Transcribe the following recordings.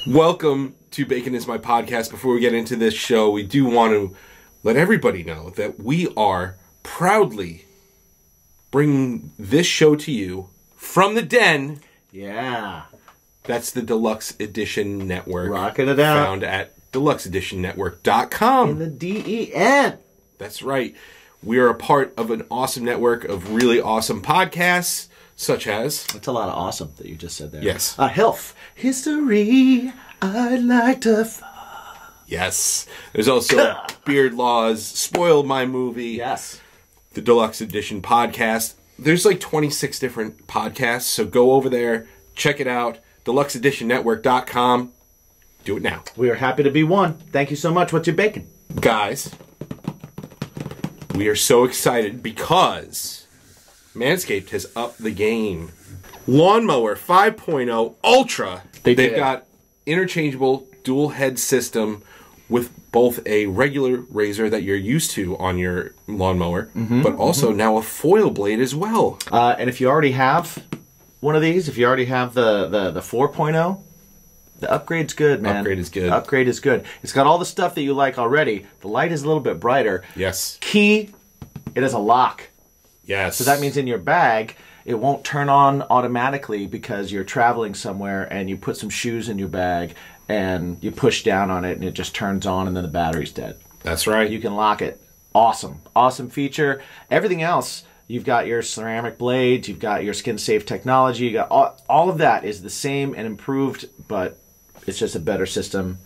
Welcome to Bacon is My Podcast. Before we get into this show, we do want to let everybody know that we are proudly bringing this show to you from the den. Yeah. That's the Deluxe Edition Network. Rocking it out. Found at deluxeeditionnetwork.com. In the DEN. That's right. We are a part of an awesome network of really awesome podcasts, such as... That's a lot of awesome that you just said there. Yes. Health. History. I'd like to... Yes. There's also Beard Laws, Spoiled My Movie. Yes. The Deluxe Edition Podcast. There's like 26 different podcasts, so go over there, check it out. DeluxeEditionNetwork.com. Do it now. We are happy to be one. Thank you so much. What's your bacon? Guys, we are so excited because Manscaped has upped the game. Lawnmower 5.0 Ultra. They've got interchangeable dual head system with both a regular razor that you're used to on your lawnmower, but also now a foil blade as well. And if you already have one of these, if you already have the 4.0, the upgrade's good, man. Upgrade is good. Upgrade is good. It's got all the stuff that you like already. The light is a little bit brighter. Yes. Key, it has a lock. Yes. So that means in your bag, it won't turn on automatically because you're traveling somewhere and you put some shoes in your bag and you push down on it and it just turns on and then the battery's dead. That's right. You can lock it. Awesome. Awesome feature. Everything else, you've got your ceramic blades, you've got your skin-safe technology, you got all of that is the same and improved, but it's just a better system.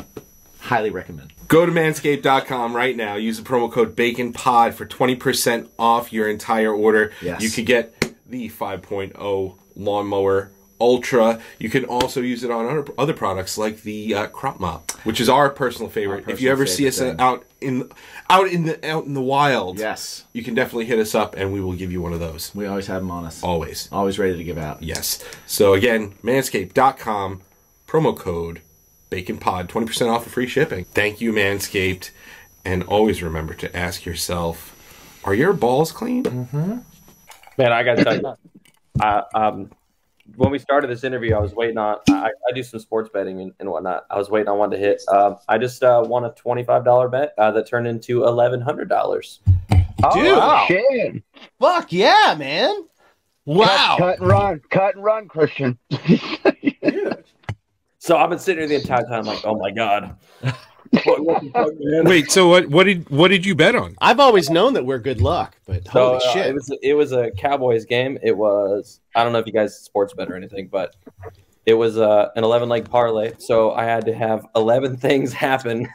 Highly recommend. Go to manscaped.com right now. Use the promo code BACONPOD for 20% off your entire order. Yes. You could get the 5.0 Lawnmower Ultra. You can also use it on other products like the Crop Mop, which is our personal favorite. If you ever see us out in the wild, yes, you can definitely hit us up and we will give you one of those. We always have them on us. Always. Always ready to give out. Yes. So again, manscaped.com, promo code BACONPOD, 20% off of free shipping. Thank you, Manscaped. And always remember to ask yourself, are your balls clean? Man, I gotta tell you, when we started this interview, I was waiting on. I do some sports betting and whatnot. I was waiting on one to hit. I just won a $25 bet that turned into $1,100. Oh, Dude, wow. Shit. Fuck yeah, man! Wow. Cut and run, Christian. So I've been sitting here the entire time, like, oh my god. What the fuck, man? Wait, so what did you bet on? I've always known that we're good luck, but holy shit. It was a Cowboys game. It was, I don't know if you guys sports bet or anything, but it was an 11-leg parlay. So I had to have 11 things happen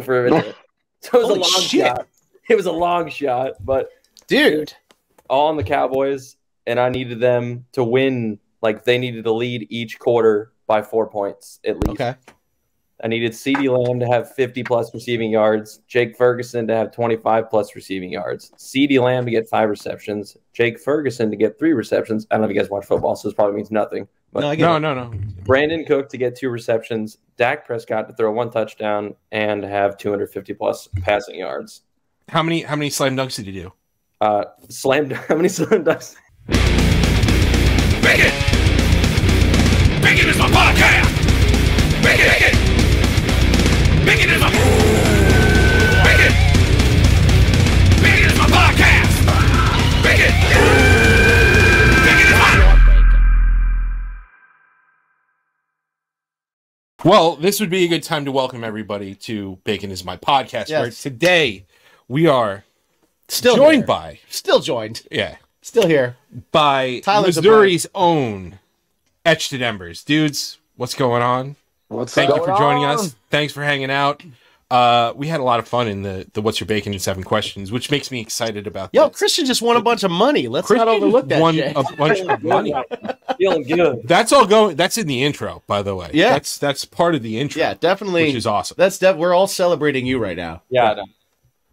for it. So it was a long shot. It was a long shot, but dude, all on the Cowboys, and I needed them to win. Like they needed to lead each quarter by 4 points at least. Okay. I needed CeeDee Lamb to have 50-plus receiving yards, Jake Ferguson to have 25-plus receiving yards, CeeDee Lamb to get 5 receptions, Jake Ferguson to get 3 receptions. I don't know if you guys watch football, so this probably means nothing. But No. Brandon Cook to get 2 receptions, Dak Prescott to throw 1 touchdown and have 250-plus passing yards. How many slam dunks did you do? How many slam dunks? Bacon! Bacon is my podcast! Bacon! Bacon is my... Bacon! Bacon is my podcast! Bacon! Bacon is my... Well, this would be a good time to welcome everybody to Bacon is My Podcast, where today we are still joined by Tyler's Missouri's own Etched Embers. Dudes, what's going on? Thank you for joining us. Thanks for hanging out. We had a lot of fun in the What's Your Bacon in 7 questions, which makes me excited about this. Christian just won a bunch of money. Let's not overlook that. Won a bunch of money. Feeling good. That's all going. That's in the intro, by the way. Yeah, that's part of the intro. Yeah, definitely, which is awesome. We're all celebrating you right now. Yeah, I know.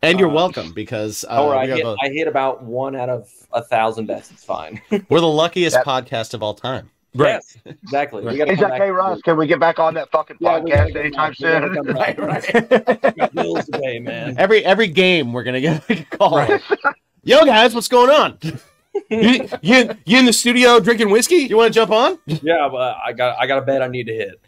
And you're welcome because I hit about 1 out of 1,000 bets. It's fine. We're the luckiest podcast of all time. Right. Yes, exactly. Right. We gotta Is that okay, Russ? Can we get back on that fucking podcast anytime soon? Right. Got bills to pay, man. Every game we're gonna get a call. Right. Yo, guys, what's going on? you in the studio drinking whiskey? You want to jump on? Yeah, but I got a bet I need to hit.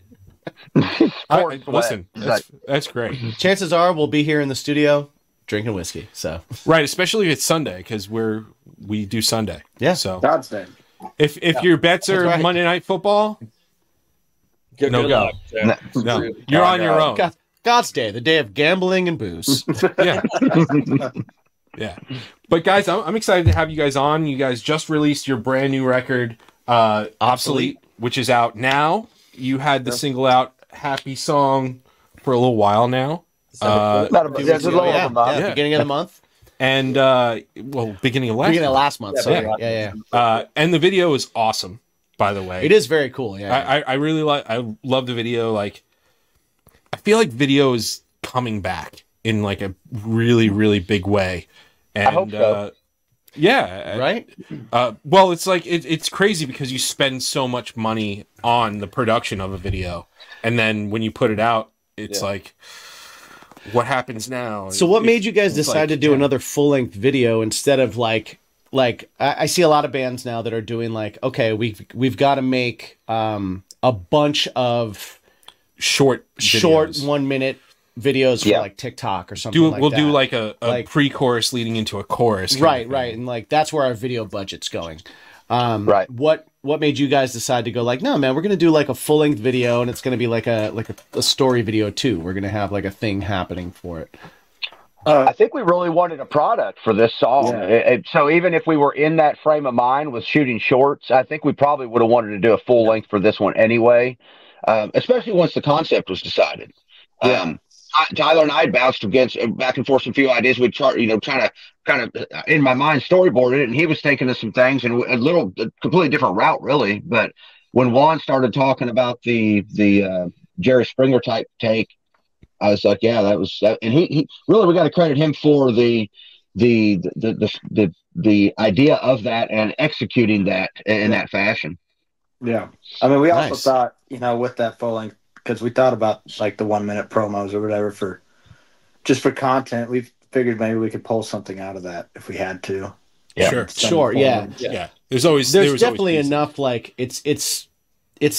Listen, that's great. Chances are we'll be here in the studio drinking whiskey. So right, especially if it's Sunday because we do Sunday. Yeah, so God's Day. If your bets are right. Monday Night Football, Good go. luck. Yeah. No, you're on your own. God's Day, the day of gambling and booze. Yeah. Yeah. But guys, I'm excited to have you guys on. You guys just released your brand new record, Obsolete, which is out now. You had the single out, Happy Song, for a little while now. Beginning of the month. And beginning of last month. Sorry. Yeah. And the video is awesome, by the way. It is very cool. Yeah. I really I love the video. Like, I feel like video is coming back in like a really, really big way. And, I hope so. Yeah. Right. Well, it's like it's crazy because you spend so much money on the production of a video, and then when you put it out, it's like, what happens now? So what made you guys decide to do another full-length video instead of like I see a lot of bands now that are doing like, okay, we've got to make a bunch of short 1 minute videos for like TikTok or something like that. We'll do like a pre-chorus leading into a chorus. Right. And like that's where our video budget's going. Right. What made you guys decide to go like, no, man, we're going to do like a full-length video and it's going to be like a story video too. We're going to have like a thing happening for it. I think we really wanted a product for this song. Yeah. So even if we were in that frame of mind with shooting shorts, I think we probably would have wanted to do a full length for this one anyway, especially once the concept was decided. Tyler and I bounced back and forth some few ideas. We'd try, trying to kind of in my mind storyboard it, and he was thinking of some things and a completely different route, really. But when Juan started talking about the Jerry Springer type take, I was like, yeah, that was that. And he really, we got to credit him for the idea of that and executing that in that fashion. Yeah, I mean, we also thought, with that full length, because we thought about like the 1 minute promos or whatever for content. We figured maybe we could pull something out of that if we had to. Yeah, sure. Yeah. There's definitely enough. Like it's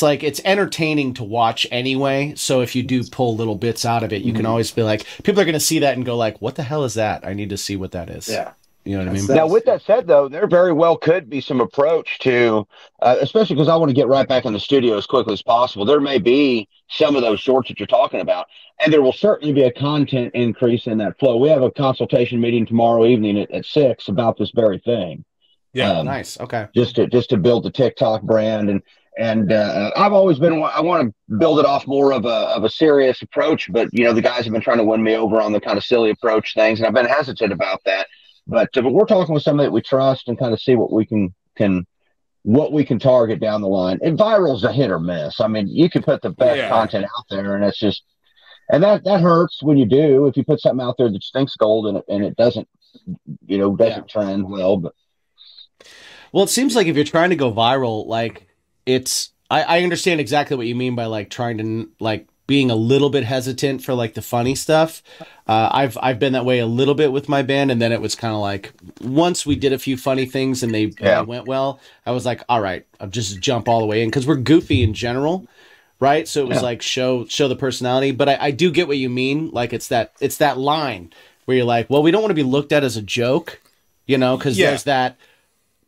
like it's entertaining to watch anyway. So if you do pull little bits out of it, you can always be like, people are going to see that and go like, what the hell is that? I need to see what that is. Yeah. You know what I mean? Now, with that said, though, there very well could be some approach to, especially because I want to get right back in the studio as quickly as possible. There may be some of those shorts that you're talking about, and there will certainly be a content increase in that flow. We have a consultation meeting tomorrow evening at 6 about this very thing. Yeah, nice. Okay. Just to build the TikTok brand, and I've always been, I want to build it off more of a serious approach, but the guys have been trying to win me over on the kind of silly approach things, and I've been hesitant about that. But we're talking with somebody that we trust and kind of see what we can target down the line. And viral's a hit or miss. I mean, you can put the best content out there, and it's just, and that hurts when you do. If you put something out there that stinks gold and it doesn't, trend well. But it seems like if you're trying to go viral, like I understand exactly what you mean by like trying to like being a little bit hesitant for like the funny stuff. I've been that way a little bit with my band, and then it was kind of like once we did a few funny things and they went well, I was like, all right, I'll just jump all the way in because we're goofy in general, right? So it was like show the personality. But I do get what you mean. Like it's that line where you're like, well, we don't want to be looked at as a joke, because there's that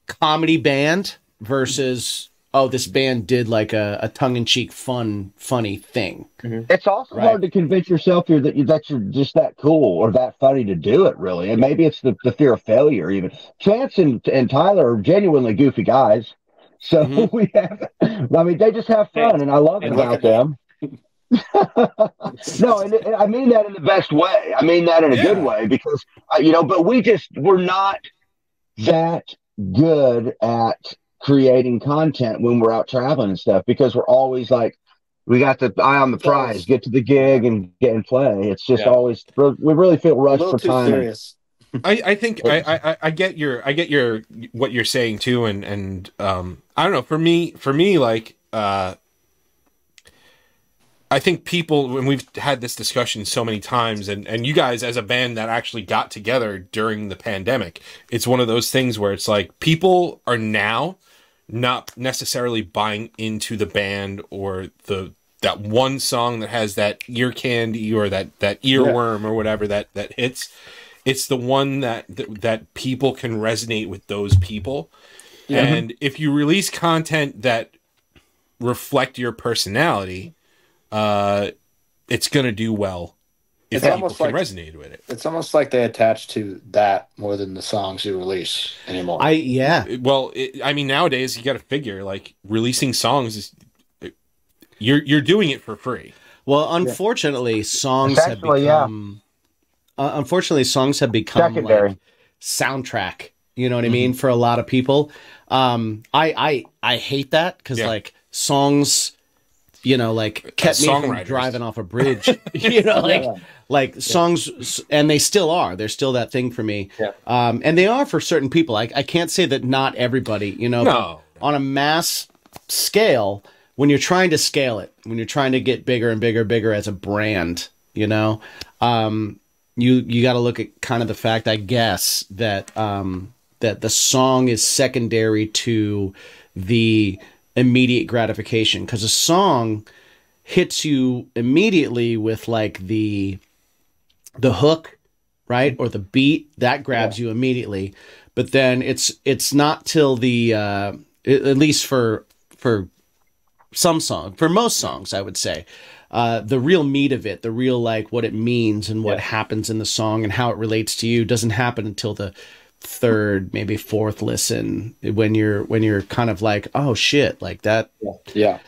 comedy band versus, oh, this band did like a tongue-in-cheek, funny thing. Mm-hmm. It's also hard to convince yourself that you're just that cool or that funny to do it, really. And maybe it's the fear of failure, even. Chance and Tyler are genuinely goofy guys. So we have, I mean, they just have fun, and I love it about them. No, and I mean that in the best way. I mean that in a good way because, but we're not that good at creating content when we're out traveling and stuff because we're always like, we got the eye on the prize, get to the gig and get and play. It's just always, we really feel rushed for time. Serious. I think I get your what you're saying too, and I don't know, for me like I think people, and we've had this discussion so many times, and you guys as a band that actually got together during the pandemic, it's one of those things where it's like people are now not necessarily buying into the band or the that one song that has that ear candy or that earworm or whatever that hits. It's the one that people can resonate with those people. Yeah. And if you release content that reflect your personality, it's going to do well if people can resonate with it. It's almost like they attach to that more than the songs you release anymore. Well, I mean, nowadays you got to figure like releasing songs is you're doing it for free. Well, unfortunately, songs have become secondary. Like soundtrack. You know what I mean? For a lot of people, I hate that because like songs, you know, like kept me from driving off a bridge. You know, like songs, and they still are. They're still that thing for me. Yeah. And they are for certain people. I can't say that not everybody. You know, no. On a mass scale, when you're trying to scale it, when you're trying to get bigger and bigger as a brand, you know, you got to look at kind of the fact, I guess, that that the song is secondary to the immediate gratification, because a song hits you immediately with like the hook, right, or the beat that grabs you immediately, but then it's not till the at least for some song, for most songs, I would say, the real meat of it, the real like what it means and what happens in the song and how it relates to you doesn't happen until the third, maybe fourth listen, when you're kind of like, oh shit, like that. Yeah.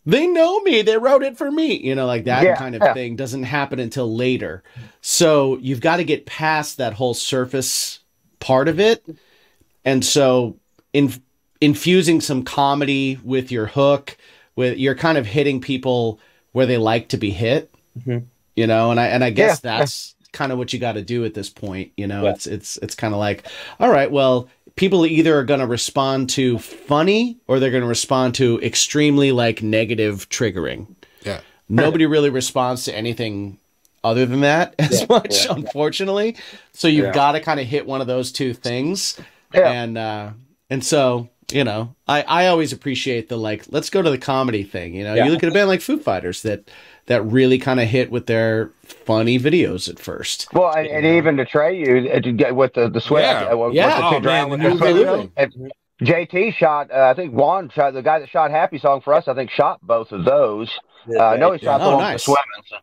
They know me, they wrote it for me, you know, like that kind of thing doesn't happen until later. So you've got to get past that whole surface part of it. And so infusing some comedy with your hook, you're kind of hitting people where they like to be hit, you know, and I guess that's kind of what you got to do at this point. You know, it's kind of like, all right, well, people either are going to respond to funny or they're going to respond to extremely like negative triggering. Yeah. Nobody really responds to anything other than that as much, unfortunately. So you've got to kind of hit one of those two things. Yeah. And so, you know, I always appreciate the, like, let's go to the comedy thing. You know, you look at a band like Foo Fighters that really kind of hit with their funny videos at first. Well, and even to Trey, you to get with the sweat. JT shot. I think Juan shot, the guy that shot Happy Song for us. I think shot both of those. I know he shot the one for swimming. So,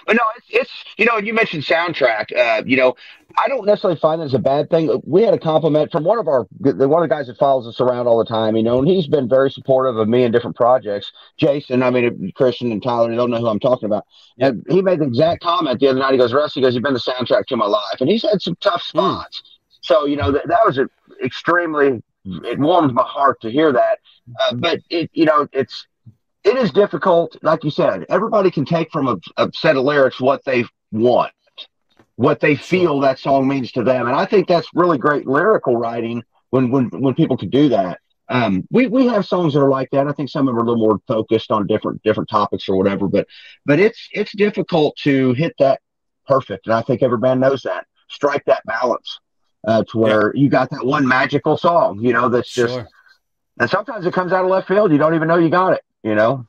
but no, it's you know, you mentioned soundtrack. You know, I don't necessarily find that as a bad thing. We had a compliment from one of the guys that follows us around all the time, you know, and he's been very supportive of me in different projects. Jason, I mean, Christian and Tyler, they don't know who I'm talking about. And he made the exact comment the other night. He goes, Russ, you've been the soundtrack to my life. And he's had some tough spots. So, you know, that was extremely, it warmed my heart to hear that. But it is difficult. Like you said, everybody can take from a set of lyrics what they want, what they feel that song means to them. And I think that's really great lyrical writing when people can do that. We have songs that are like that. I think some of them are a little more focused on different topics or whatever, but it's difficult to hit that perfect. And I think every band knows that. Strike that balance to where you got that one magical song, you know, that's just, and sometimes it comes out of left field. You don't even know you got it, you know?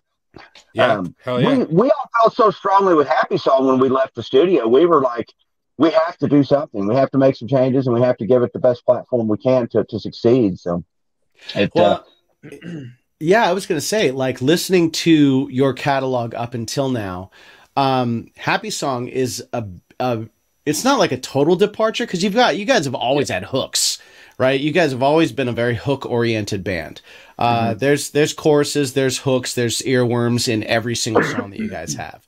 Hell yeah. We all felt so strongly with Happy Song when we left the studio. We were like, we have to do something. We have to make some changes, and we have to give it the best platform we can to succeed. So, I was going to say, like, listening to your catalog up until now, Happy Song is it's not like a total departure, because you guys have always had hooks, right? You guys have always been a very hook-oriented band. There's choruses, there's hooks, there's earworms in every single song that you guys have.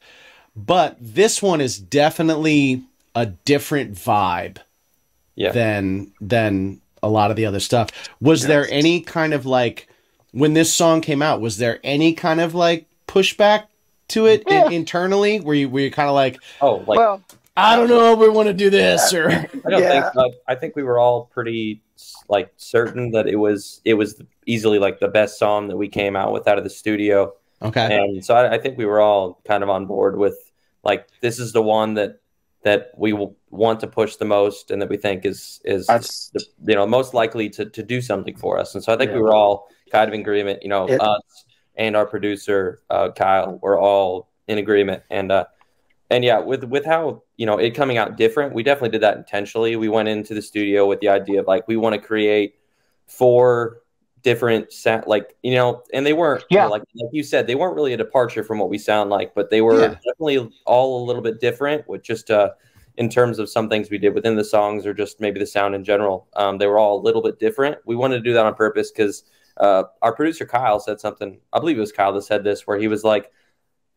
But this one is definitely a different vibe than a lot of the other stuff. Was there any kind of, like, when this song came out, was there any kind of like pushback to it internally? Were you kind of like, I don't know if we want to do this, or I don't think so. I think we were all pretty like certain that it was easily like the best song that we came out with out of the studio. Okay. And so I think we were all kind of on board with, like, this is the one that we want to push the most, and that we think is most likely to do something for us. And so I think we were all kind of in agreement, us, and our producer Kyle were all in agreement. And yeah, with how, you know, it coming out different, we definitely did that intentionally. We went into the studio with the idea of like, we want to create 4 different sound, like, you know, and they weren't, you know, like you said, they weren't really a departure from what we sound like, but they were definitely all a little bit different with just in terms of some things we did within the songs or just maybe the sound in general. They were all a little bit different. We wanted to do that on purpose because our producer Kyle said something, I believe it was Kyle that said this, where he was like,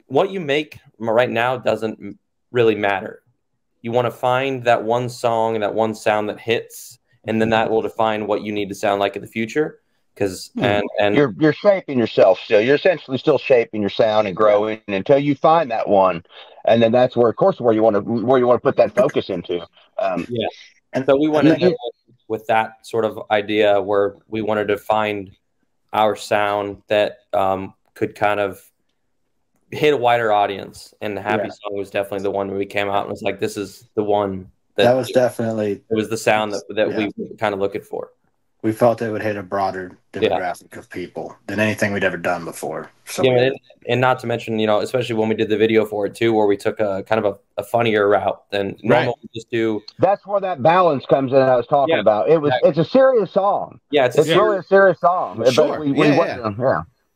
what you make right now doesn't really matter. You want to find that one song and that one sound that hits, and then that will define what you need to sound like in the future. Because and you're shaping yourself still. You're essentially still shaping your sound and growing until you find that one, and then that's where, of course, where you want to put that focus into. Yeah, and so we went in with that sort of idea where we wanted to find our sound that could kind of hit a wider audience, and the Happy song was definitely the one where we came out and was like, this is the one that was definitely, it was the sound that we were kind of looking for. We felt it would hit a broader demographic of people than anything we'd ever done before. So and not to mention, you know, especially when we did the video for it too, where we took a kind of a funnier route than normal. We just do. That's where that balance comes in. I was talking about. It's a serious song. Yeah, it's really a serious song. Sure.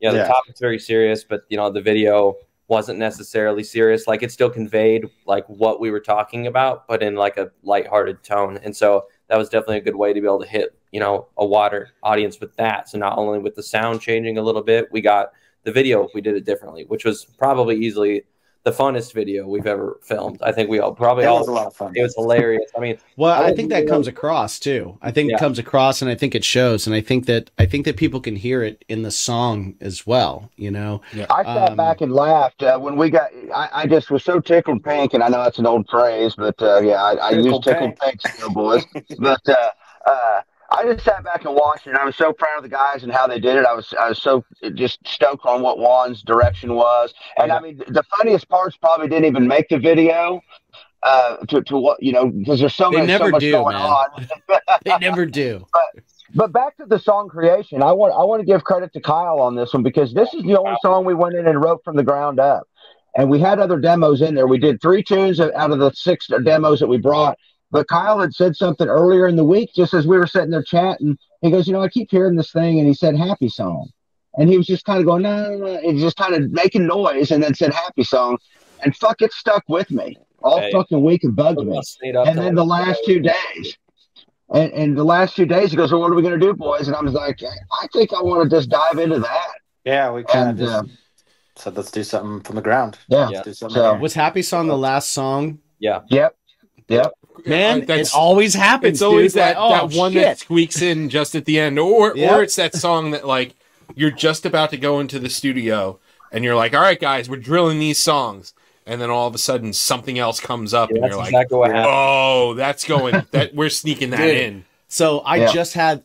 The topic's very serious, but you know, the video wasn't necessarily serious. Like, it still conveyed like what we were talking about, but in like a lighthearted tone. And so that was definitely a good way to be able to hit, you know, a wider audience with that. So not only with the sound changing a little bit, we got the video, we did it differently, which was probably easily the funnest video we've ever filmed. I think we all probably was a lot of fun. It was hilarious. I mean, well, I think that comes across too. I think it comes across, and I think it shows, and I think that people can hear it in the song as well. You know, I sat back and laughed when we got. I just was so tickled pink, and I know that's an old phrase, but I use tickled pink still, boys. But I just sat back and watched it, and I was so proud of the guys and how they did it. I was so just stoked on what Juan's direction was. And I mean, the funniest parts probably didn't even make the video to what, you know, because there's so much going on. They never do. But back to the song creation, I want to give credit to Kyle on this one, because this is the only song we went in and wrote from the ground up. And we had other demos in there. We did 3 tunes out of the 6 demos that we brought. But Kyle had said something earlier in the week, just as we were sitting there chatting. He goes, you know, I keep hearing this thing, and he said happy song. And he was just kind of going, no. He's just kind of making noise, and then said happy song. And fuck, it stuck with me all fucking week. It bugged me. And then the last 2 days, and the last 2 days, he goes, well, what are we going to do, boys? And I was like, I think I want to just dive into that. Yeah, we kind of just said, let's do something from the ground. Yeah. So, was happy song the last song? Yeah. Yep. Man, it always happens. It's always dude. that one that squeaks in just at the end, or it's that song that, like, you're just about to go into the studio and you're like, all right, guys, we're drilling these songs, and then all of a sudden something else comes up, and you're like, oh, that's going. That we're sneaking that in. So I just had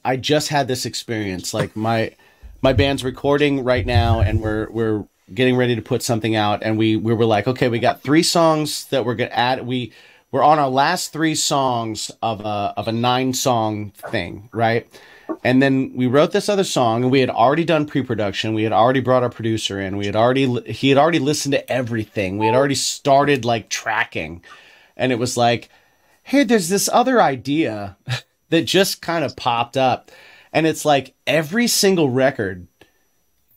this experience. Like, my band's recording right now, and we're getting ready to put something out, and we were like, okay, we got 3 songs that we're gonna add. We're on our last 3 songs of a 9-song thing, right? And then we wrote this other song, and we had already done pre-production. We had already brought our producer in. He had already listened to everything. We had already started like tracking, and it was like, hey, there's this other idea that just kind of popped up, and it's like every single record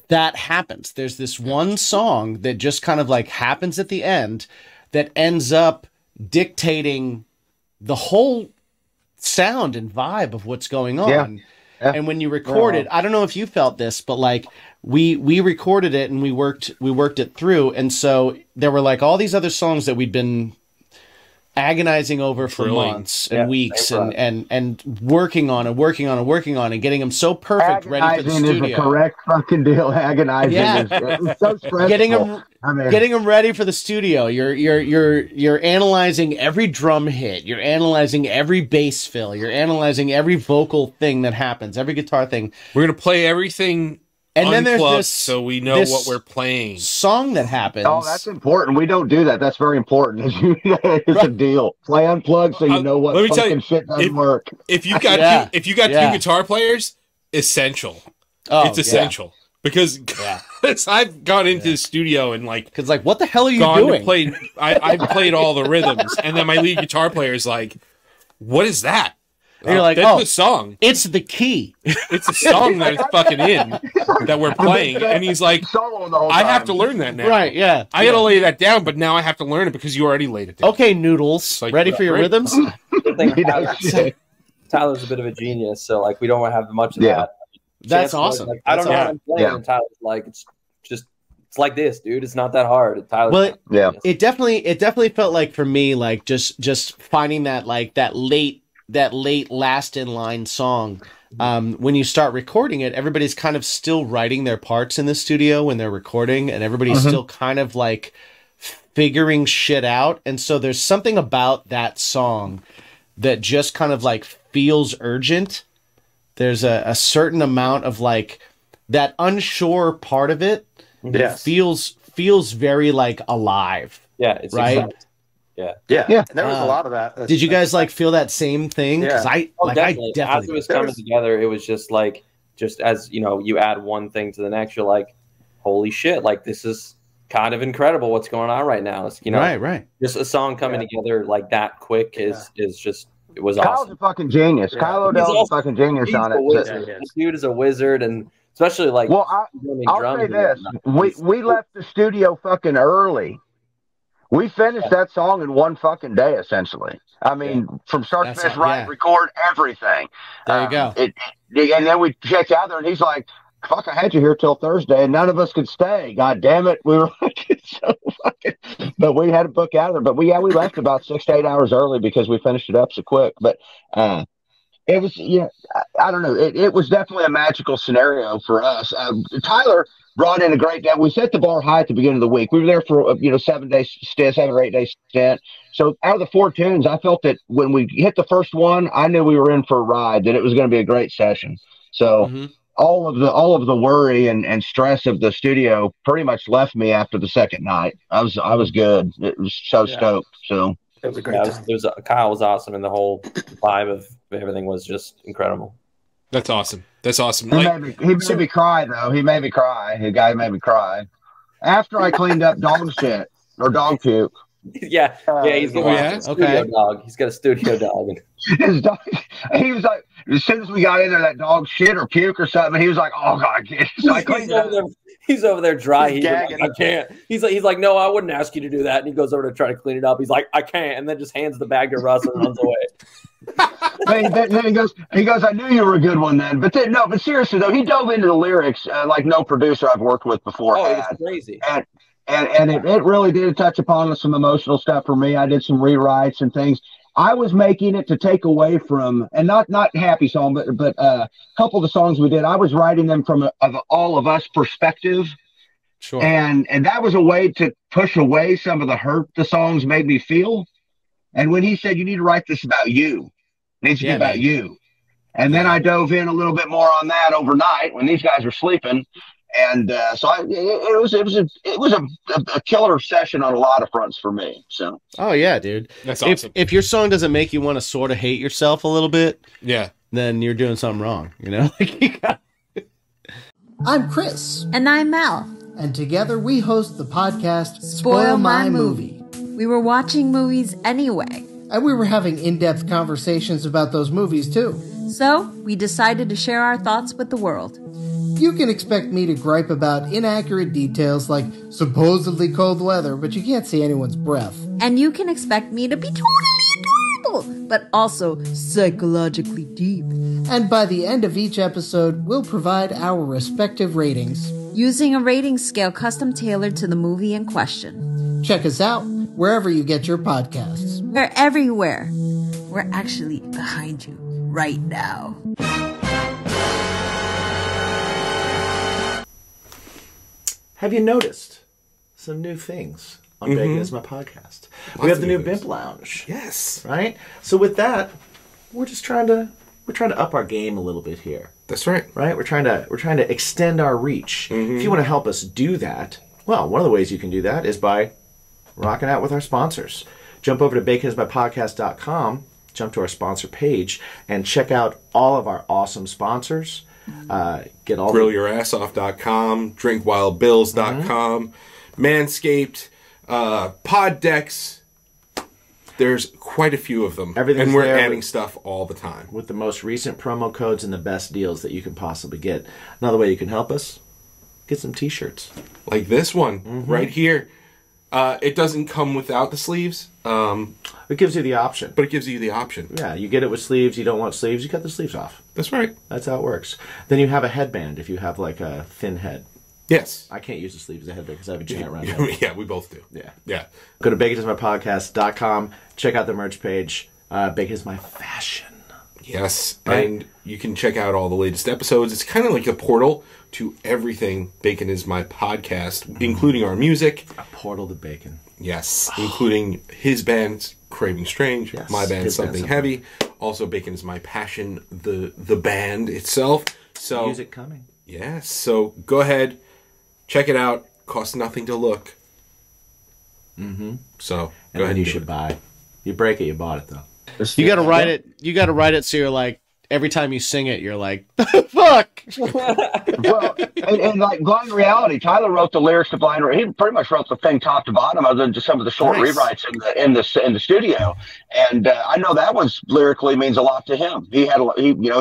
that happens. There's this one song that just kind of like happens at the end that ends up dictating the whole sound and vibe of what's going on. And when you record it, I don't know if you felt this, but like we recorded it and we worked it through, and so there were like all these other songs that we'd been agonizing over for months and weeks and working on and getting them so perfect, ready for the studio. Is the correct fucking deal. Agonizing is so stressful. Getting them ready for the studio. You're analyzing every drum hit. You're analyzing every bass fill. You're analyzing every vocal thing that happens, every guitar thing. We're gonna play everything. And then there's this, so we know what we're playing. Song that happens. Oh, that's important. We don't do that. That's very important. It's a deal. Play unplugged so you know what fucking shit doesn't work. If you got two guitar players, essential. It's essential. Because I've gone into the studio and like, because like, what the hell are you doing? I've played all the rhythms, and then my lead guitar player is like, "What is that?" And you're like, that's the song. It's the key. It's a song that is fucking in that we're playing, and he's like, "I have to learn that now." Right? Yeah. I got to lay that down, but now I have to learn it because you already laid it down. Okay, Noodles, Like, ready for your rhythms? Tyler's a bit of a genius, so like we don't have much of that. That's awesome. Like, I don't know what I'm playing, and Tyler's like, it's like this, dude. It's not that hard. Tyler's it definitely felt like for me, like just finding that like that late last in line song. When you start recording it, everybody's kind of still writing their parts in the studio when they're recording, and everybody's still kind of like figuring shit out. And so there's something about that song that just kind of like feels urgent. There's a certain amount of like that unsure part of it that feels very like alive. Yeah, it's right. Exact. Yeah. And there was a lot of that. Did you guys like feel that same thing? Because I definitely as it was coming together, it was just like, just as you know, you add one thing to the next, you're like, holy shit, like this is kind of incredible what's going on right now. It's, you know, right. Just a song coming together like that quick is just, it was Kyle's awesome. a fucking genius. Kyle O'Dell's a fucking genius on it. This dude is a wizard, and especially like, I'll say this: we left the studio fucking early. We finished that song in one fucking day, essentially. I mean, from start to finish, record everything. There you go. And then we checked out there, and he's like, "Fuck, I had you here till Thursday, and none of us could stay. God damn it, we were like, so fucking." But we had to book out of there. But we left about 6 to 8 hours early because we finished it up so quick. But it was, I don't know. It was definitely a magical scenario for us. Tyler brought in a great day. We set the bar high at the beginning of the week. We were there for 7 or 8 days stint. So out of the 4 tunes, I felt that when we hit the first one, I knew we were in for a ride. That it was going to be a great session. So all of the worry and stress of the studio pretty much left me after the second night. I was good. It was so stoked. So it was a great time. Kyle was awesome, and the whole vibe of everything was just incredible. That's awesome. That's awesome. He made me cry, though. He made me cry. The guy made me cry. After I cleaned up dog shit or dog puke. He's got a studio dog. He's got a studio dog. His dog, he was like, as soon as we got in there, that dog shit or puke or something, he was like, "Oh God!" So I cleaned he's over there dry. He's like, I can't. He's like, "No, I wouldn't ask you to do that." And he goes over to try to clean it up. He's like, "I can't," and then just hands the bag to Russ and runs away. Then he goes, "I knew you were a good one then." But seriously though, he dove into the lyrics like no producer I've worked with before had. It's crazy. And it really did touch upon some emotional stuff for me. I did some rewrites and things. I was making it to take away from, and not happy song, but a couple of the songs we did, I was writing them from of all of us perspective. Sure. And that was a way to push away some of the hurt the songs made me feel. And when he said, "You need to write this about you, it needs to be about you." And then I dove in a little bit more on that overnight when these guys were sleeping. And so it was a killer session on a lot of fronts for me. So dude, that's awesome. If your song doesn't make you want to sort of hate yourself a little bit, then you're doing something wrong. You know. I'm Chris, and I'm Mel, and together we host the podcast Spoil My Movie. We were watching movies anyway, and we were having in-depth conversations about those movies too. So we decided to share our thoughts with the world. You can expect me to gripe about inaccurate details like supposedly cold weather, but you can't see anyone's breath. And you can expect me to be totally adorable, but also psychologically deep. And by the end of each episode, we'll provide our respective ratings, using a rating scale custom tailored to the movie in question. Check us out wherever you get your podcasts. We're everywhere. We're actually behind you right now. Have you noticed some new things on Bacon Is My Podcast? We have the new BIMP Lounge. Yes. Right? So with that, we're trying to up our game a little bit here. That's right. Right? We're trying to extend our reach. If you want to help us do that, well, one of the ways you can do that is by rocking out with our sponsors. Jump over to baconismypodcast.com, jump to our sponsor page, and check out all of our awesome sponsors. Get all GrillYourAssOff.com, DrinkWildBills.com, Manscaped, Pod Decks. There's quite a few of them. And we're adding stuff all the time. With the most recent promo codes and the best deals that you can possibly get. Another way you can help us, get some t-shirts. Like this one right here. It doesn't come without the sleeves. It gives you the option. But it gives you the option. Yeah, you get it with sleeves. You don't want sleeves, you cut the sleeves off. That's right. That's how it works. Then you have a headband if you have like a thin head. Yes. I can't use the sleeves as a headband because I have a giant round head. Yeah, we both do. Yeah. Go to baconismypodcast.com. Check out the merch page. Bacon is my fashion. Yes. Right? And you can check out all the latest episodes. It's kind of like a portal to everything Bacon is My Podcast, including our music. A portal to bacon. Yes. Including his band, Craving Strange. Yes, my band, Something Heavy. Also, Bacon is My Passion, the band itself. So music coming. Yes. So go ahead. Check it out. Costs nothing to look. So go ahead. You should buy. You break it, you bought it though. You got to write it. You got to write it so you're like every time you sing it, you're like, fuck. Well, and like Blind Reality, Tyler wrote the lyrics to Blind. He pretty much wrote the thing top to bottom, other than just some of the short rewrites in the studio. And I know that one's lyrically means a lot to him. He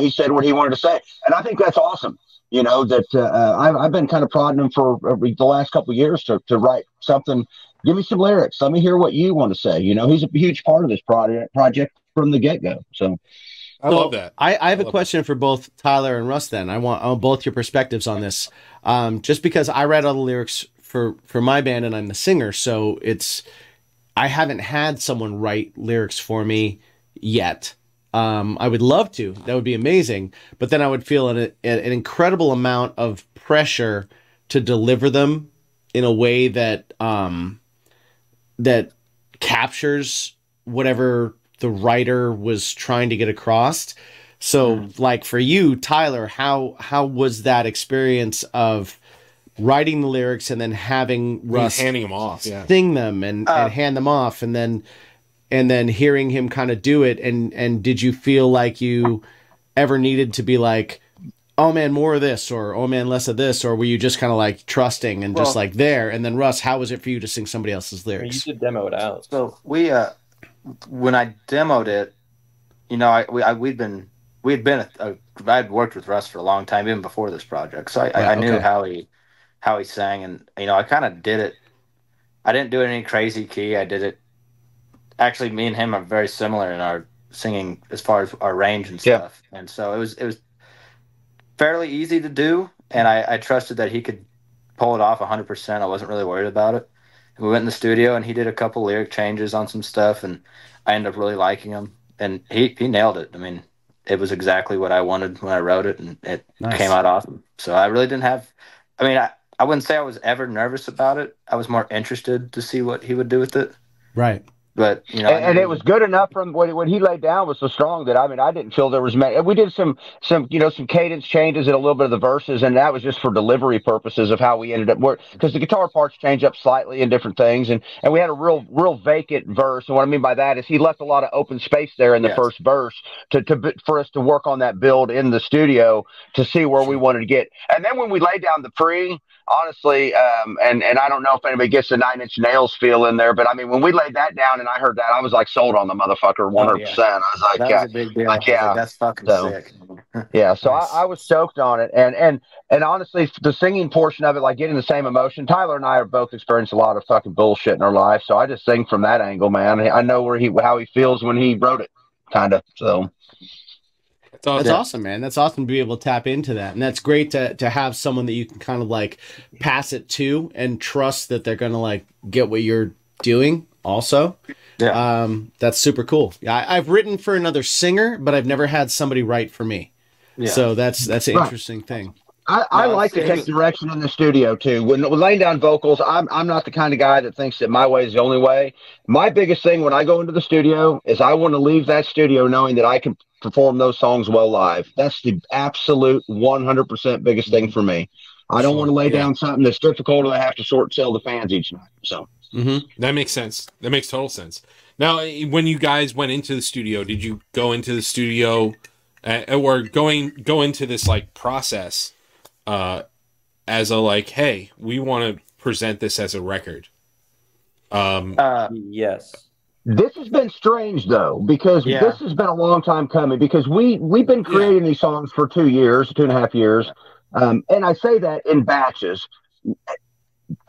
said what he wanted to say, and I think that's awesome. You know, that I've been kind of prodding him for the last couple of years to write something. Give me some lyrics. Let me hear what you want to say. You know, he's a huge part of this project from the get-go. So I love that. I have a question for both Tyler and Russ then. I want both your perspectives on this. Just because I write all the lyrics for my band and I'm the singer, so I haven't had someone write lyrics for me yet. I would love to. That would be amazing. But then I would feel an incredible amount of pressure to deliver them in a way that that captures whatever the writer was trying to get across. So, like for you, Tyler, how was that experience of writing the lyrics and then having Russ handing them off, sing them and hand them off, and then hearing him kind of do it, and did you feel like you ever needed to be like, oh man, more of this, or oh man, less of this, or were you just kind of like trusting and just like there? And then Russ, how was it for you to sing somebody else's lyrics? You did demo it out. So we, when I demoed it, you know, I'd worked with Russ for a long time, even before this project, so I knew how he sang, and you know, I kind of did it. I didn't do it in any crazy key. I did it. Actually, me and him are very similar in our singing as far as our range and stuff, and so it was fairly easy to do, and I trusted that he could pull it off 100%. I wasn't really worried about it. We went in the studio, and he did a couple lyric changes on some stuff, and I ended up really liking him, and he nailed it. I mean, it was exactly what I wanted when I wrote it, and it came out awesome. So I really didn't have – I mean, I wouldn't say I was ever nervous about it. I was more interested to see what he would do with it. Right. But you know, and it was good enough from what he laid down was so strong that I didn't feel there was many. We did some cadence changes and a little bit of the verses, and that was just for delivery purposes of how we ended up working, because the guitar parts change up slightly in different things, and we had a real vacant verse. And what I mean by that is he left a lot of open space there in the first verse for us to work on that build in the studio to see where we wanted to get. And then when we laid down the pre, honestly, and I don't know if anybody gets the Nine Inch Nails feel in there, but I mean, when we laid that down and I heard that, I was like sold on the motherfucker 100%. I was like, that was a big deal. That's fucking sick. Yeah, so I was stoked on it, and honestly, the singing portion of it, like getting the same emotion. Tyler and I have both experienced a lot of fucking bullshit in our life, so I just sing from that angle, man. I know how he feels when he wrote it, kind of. So. That's awesome, man. That's awesome to be able to tap into that. And that's great to have someone that you can kind of like pass it to and trust that they're going to like get what you're doing also. Yeah. That's super cool. I've written for another singer, but I've never had somebody write for me. Yeah. So that's an interesting thing. I like to take direction in the studio too. When laying down vocals, I'm not the kind of guy that thinks that my way is the only way. My biggest thing when I go into the studio is I want to leave that studio knowing that I can perform those songs well live. That's the absolute 100% biggest thing for me. I don't want to lay down something that's difficult and I have to sell the fans each night. So that makes sense. That makes total sense. Now, when you guys went into the studio, did you go into the studio or go into this like process as a like, hey, we want to present this as a record? Yes. This has been strange though, because this has been a long time coming. Because we've been creating these songs for 2 years, 2.5 years, and I say that in batches.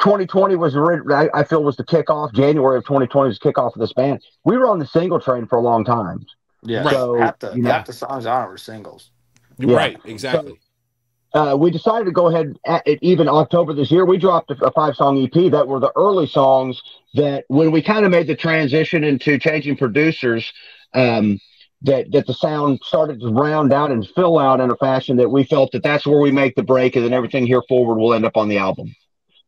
2020 was, I feel, was the kickoff. January of 2020 was the kickoff of this band. We were on the single train for a long time. Yeah, so half the songs on it were singles. Right, exactly. So, we decided to go ahead even October this year. We dropped a 5-song EP that were the early songs that when we kind of made the transition into changing producers, that the sound started to round out and fill out in a fashion that we felt that that's where we make the break, and then everything here forward will end up on the album.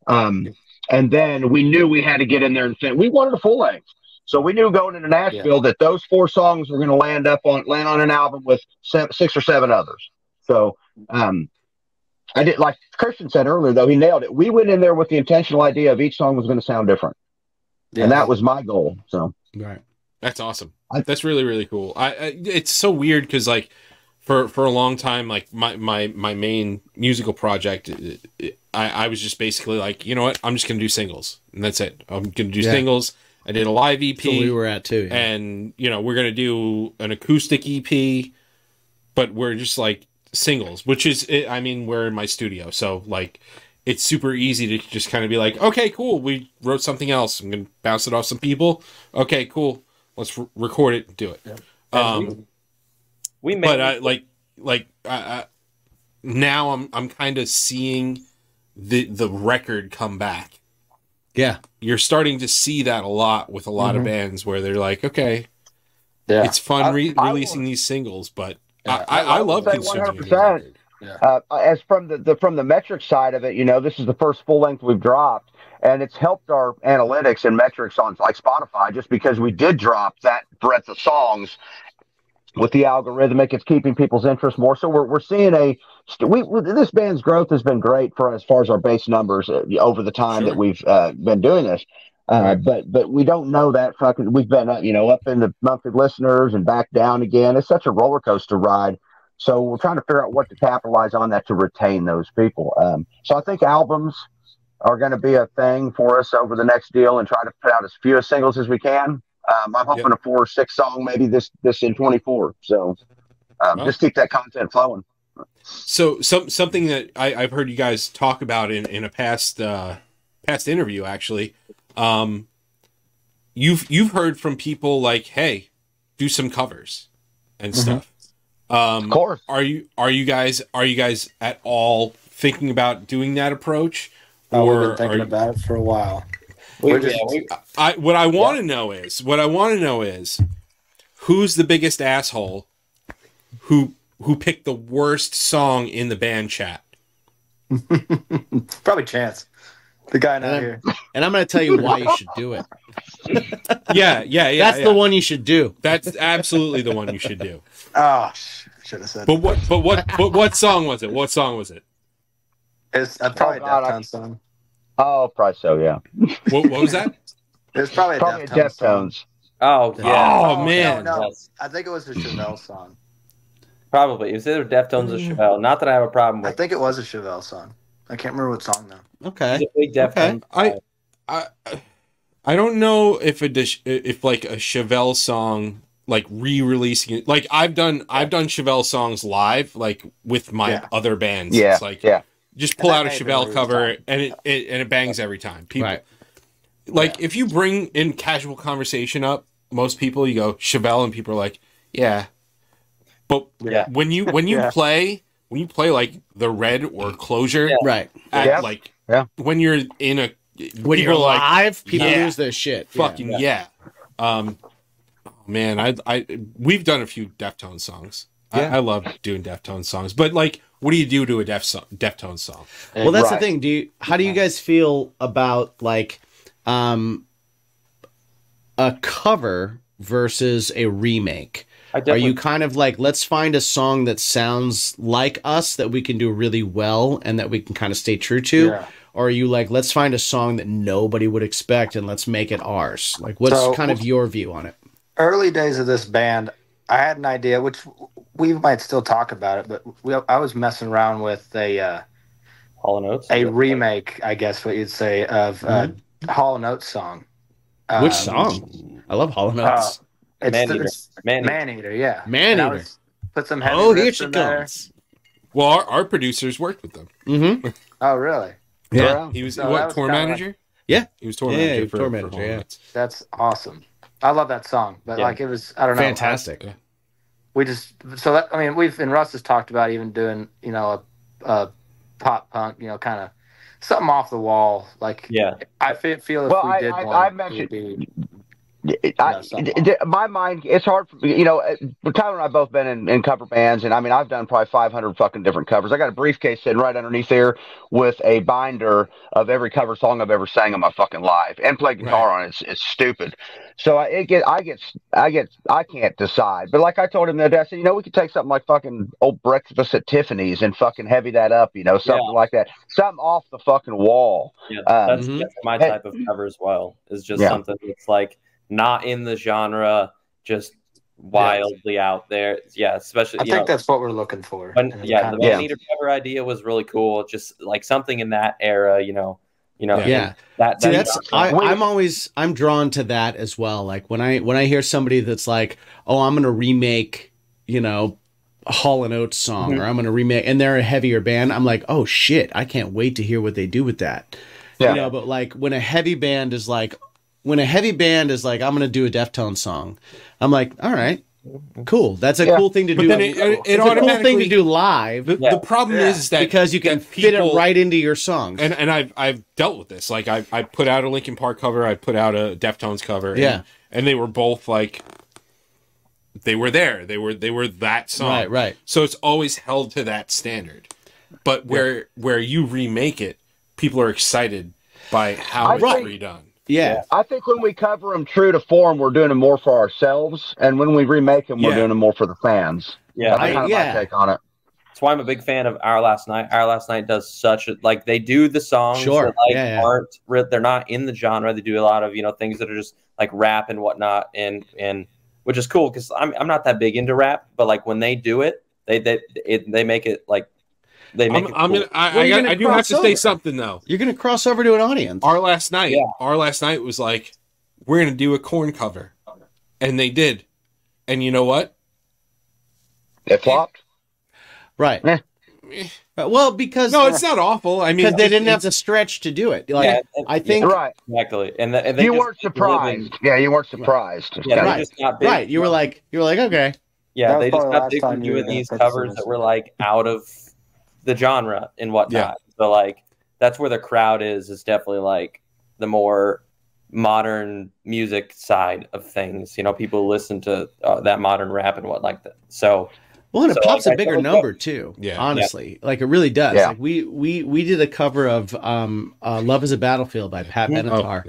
And then we knew we had to get in there and sing. We wanted a full length. So we knew going into Nashville that those 4 songs were going to land on an album with 6 or 7 others. So, I did, like Christian said earlier, though, he nailed it. We went in there with the intentional idea of each song was going to sound different. Yeah. And that was my goal. So, right. That's awesome. That's really, really cool. It's so weird because, like, for a long time, like, my main musical project, I was just basically like, you know what? I'm just going to do singles. And that's it. I'm going to do singles. I did a live EP. So we were at, too. Yeah. And, you know, we're going to do an acoustic EP, but we're just, like, singles, which is, I mean, we're in my studio, so like it's super easy to just kind of be like, okay, cool, we wrote something else, I'm gonna bounce it off some people, okay, cool, let's record it and do it. We made, but I now I'm kind of seeing the record come back. Yeah, you're starting to see that a lot with a lot of bands where they're like, okay, it's fun releasing these singles, but I love consuming 100%. As from the metric side of it, you know, this is the first full length we've dropped, and it's helped our analytics and metrics on like Spotify just because we did drop that breadth of songs with the algorithmic. It's keeping people's interest more. So we're seeing this band's growth has been great for as far as our base numbers over the time that we've been doing this. But we don't know that we've been up in the monthly listeners and back down again. It's such a roller coaster ride. So we're trying to figure out what to capitalize on that to retain those people. So I think albums are going to be a thing for us over the next deal and try to put out as few singles as we can. I'm hoping a 4 or 6 song, maybe this in 24. So just keep that content flowing. So something that I've heard you guys talk about in a past interview, actually. You've heard from people like, hey, do some covers and stuff. Of course. Are you guys at all thinking about doing that approach? We've been thinking about it for a while. What I want to know is who's the biggest asshole who picked the worst song in the band chat? Probably Chance. The guy not here. And I'm going to tell you why you should do it. Yeah. That's the one you should do. That's absolutely the one you should do. Oh, should have said. But what song was it? What song was it? It's probably a Deftones song. Oh, probably so. Yeah. What was that? It's probably a Deftones. Oh, yeah. Oh man. No. Yes. I think it was a Chevelle song. Probably. It was either Deftones or Chevelle. Not that I have a problem with. I think it was a Chevelle song. I can't remember what song though. Okay. I don't know if like a Chevelle song, like re-releasing it. Like I've done Chevelle songs live, like with my other bands. Yeah. It's like just pull out a Chevelle cover and it bangs every time. People if you bring in casual conversation up, most people you go Chevelle and people are like, yeah. But when you play like the Red or Closure, when you're in a when you're live, people lose their shit. Fucking man, we've done a few Deftones songs. I love doing Deftones songs, but like, what do you do to a Deftones song? Well, that's the thing. How do you guys feel about like a cover versus a remake? Are you kind of like, let's find a song that sounds like us that we can do really well and that we can kind of stay true to? Yeah. Or are you like, let's find a song that nobody would expect and let's make it ours? Like, what's kind of your view on it? Early days of this band, I had an idea, which we might still talk about it, but I was messing around with a Hall & Oates? a remake, I guess what you'd say, of Hall & Oates song. Which song? I love Hall & Oates. It's Man-Eater, yeah. Man-Eater. Put some heavy Oh, here riffs she in there. comes. Well, our producers worked with them. Mm-hmm. Oh, really? Yeah. He was So that what was tour kinda manager? Yeah. He was tour Yeah, manager. he was for, tour for manager, Hall & yeah. Oates. That's awesome. I love that song, but like it was, I don't know. Fantastic. We just, so that, I mean, Russ has talked about even doing, you know, a pop punk, you know, kind of something off the wall. Like, I feel if we did one, I it mentioned. would be, My mind, it's hard for you know. Tyler and I both been in cover bands, and I mean, I've done probably 500 fucking different covers. I got a briefcase sitting right underneath there with a binder of every cover song I've ever sang on my fucking live, and play guitar on it. It's stupid. So I can't decide. But like I told him the other day, I said, you know, we could take something like fucking Old Breakfast at Tiffany's and fucking heavy that up, you know, something like that, something off the fucking wall. Yeah, that's my type of cover as well. Is just something that's like not in the genre, just wildly out there. Yeah, especially. I think that's what we're looking for. The Man-Eater cover idea was really cool. Just like something in that era, you know. Yeah. I'm drawn to that as well. Like when I hear somebody that's like, oh, I'm gonna remake, you know, a Hall & Oates song, or I'm gonna remake, and they're a heavier band, I'm like, oh shit, I can't wait to hear what they do with that. You know, but like when a heavy band is like, I'm gonna do a Deftones song, I'm like, all right, cool. That's a cool thing to do. Then it's it a cool thing to do live. The problem is that because you can fit it right into your songs. And I've dealt with this. Like I put out a Linkin Park cover, I put out a Deftones cover, and they were both like, they were there. They were that song. Right. So it's always held to that standard. But where you remake it, people are excited by how it's redone. Yeah. I think when we cover them true to form, we're doing them more for ourselves, and when we remake them, we're doing them more for the fans. Yeah, that's kind of my take on it. That's why I'm a big fan of Our Last Night. Our Last Night does such a, like, they do the songs that aren't they're not in the genre. They do a lot of, you know, things that are just like rap and whatnot, and which is cool because I'm not that big into rap, but like when they do it, they make it like. They make it cool. I do have to say something though. You're gonna cross over to an audience. Our Last Night was like, we're gonna do a Korn cover, and they did, and you know what? It flopped. Right. Well, because no, it's not awful. I mean, because they didn't have the stretch to do it. Like, I think exactly, and you weren't surprised. Yeah, you weren't surprised. Yeah, they just got big. Right. You were like, okay. Yeah, they just got big from doing these covers that were like out of the genre and whatnot. Yeah. So like that's where the crowd is definitely like the more modern music side of things. You know, people listen to that modern rap and what like that. So and it pops a bigger number too. Yeah, honestly, like it really does. Yeah. Like we did a cover of "Love Is a Battlefield" by Pat Benatar.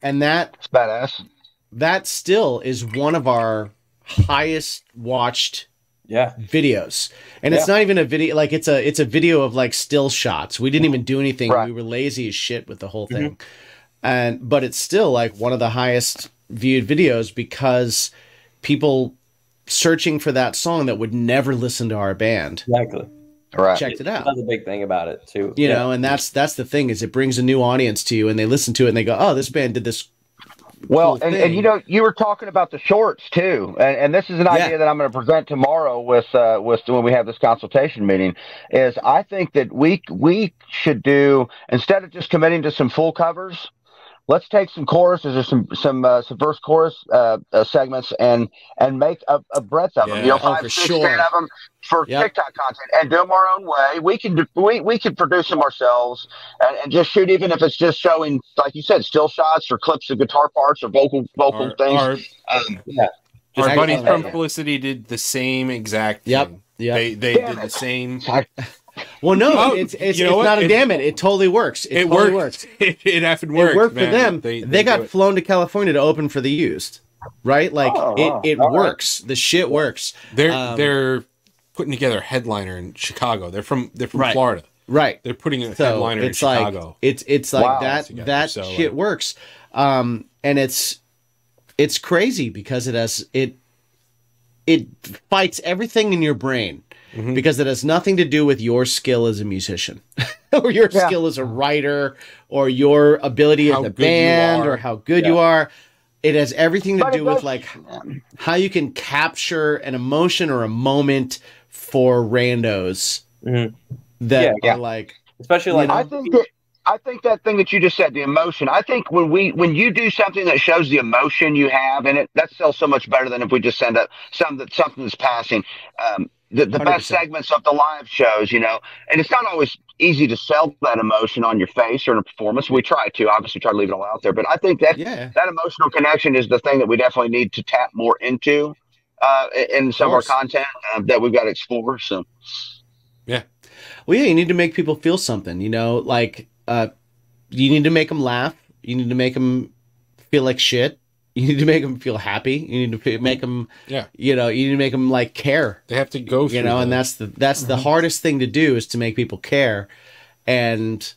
And that's badass. That still is one of our highest watched videos, and it's not even a video. Like it's a video of like still shots. We didn't even do anything. We were lazy as shit with the whole thing, but it's still like one of the highest viewed videos because people searching for that song that would never listen to our band checked it out. That's a big thing about it too. You know, and that's the thing is it brings a new audience to you, and they listen to it and they go, "Oh, this band did this." Well, and you know, you were talking about the shorts too, and this is an idea that I'm going to present tomorrow with when we have this consultation meeting. Is I think that we should do, instead of just committing to some full covers, let's take some choruses or some verse chorus segments and make a breadth of them. You know, 5, 6, 10 of them for TikTok content, and do them our own way. We can produce them ourselves and just shoot, even if it's just showing, like you said, still shots or clips of guitar parts or vocal things. Our buddies from Felicity did the same exact thing. They did the same. Well, no, it's not a damn it. It totally works. It totally works. It effing worked. It worked for them. They got flown to California to open for the Used, right? Like it works. The shit works. They're putting together a headliner in Chicago. They're from Florida, right? They're putting a headliner in Chicago. It's like that shit works, and it's crazy because it fights everything in your brain because it has nothing to do with your skill as a musician or your skill as a writer or your ability as a band or how good you are. It has everything to do with like how you can capture an emotion or a moment for randos that are like, especially like, I think that thing that you just said, the emotion, I think when you do something that shows the emotion you have in it, that sells so much better than if we just send up something that's passing. The best segments of the live shows, you know, and it's not always easy to sell that emotion on your face or in a performance. We try to obviously try to leave it all out there, but I think that that emotional connection is the thing that we definitely need to tap more into in some of our content that we've got to explore. So, yeah. Well, yeah, you need to make people feel something, you know, like, you need to make them laugh. You need to make them feel like shit. You need to make them feel happy. You need to make them, you know, you need to make them like care. They have to go through, you know, and that's the hardest thing to do is to make people care. And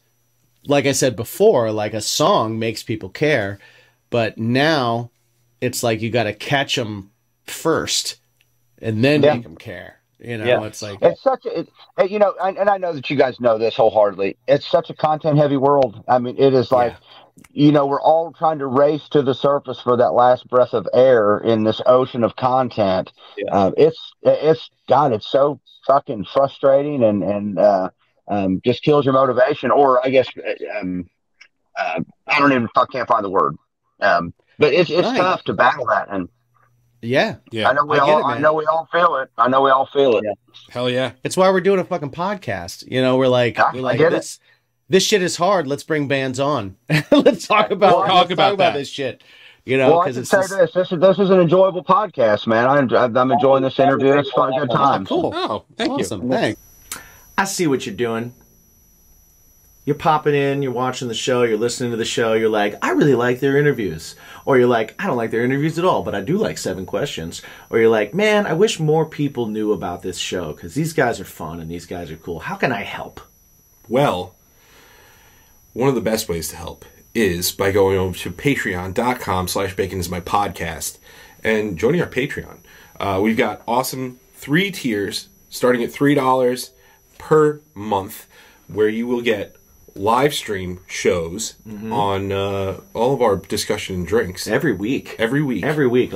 like I said before, like a song makes people care, but now it's like you got to catch them first and then make them care. You know, it's like it's such a, you know, and I know that you guys know this wholeheartedly. It's such a content heavy world. I mean, it is like, you know, we're all trying to race to the surface for that last breath of air in this ocean of content. It's God, it's so fucking frustrating and just kills your motivation. Or I guess I can't find the word. But it's tough to battle that. And yeah. I know we all feel it. I know we all feel it. Hell yeah. It's why we're doing a fucking podcast. You know, we're like this shit is hard. Let's bring bands on. Let's talk about this shit. You know, because it's this is an enjoyable podcast, man. I'm enjoying this interview. It's fun, good time. Cool. Oh, thank you. Thanks. I see what you're doing. You're popping in, you're watching the show, you're listening to the show, you're like, I really like their interviews. Or you're like, I don't like their interviews at all, but I do like 7 questions. Or you're like, man, I wish more people knew about this show because these guys are fun and these guys are cool. How can I help? Well, one of the best ways to help is by going over to patreon.com/baconismypodcast and joining our Patreon. We've got awesome 3 tiers starting at $3 per month where you will get live stream shows on all of our discussion and drinks every week a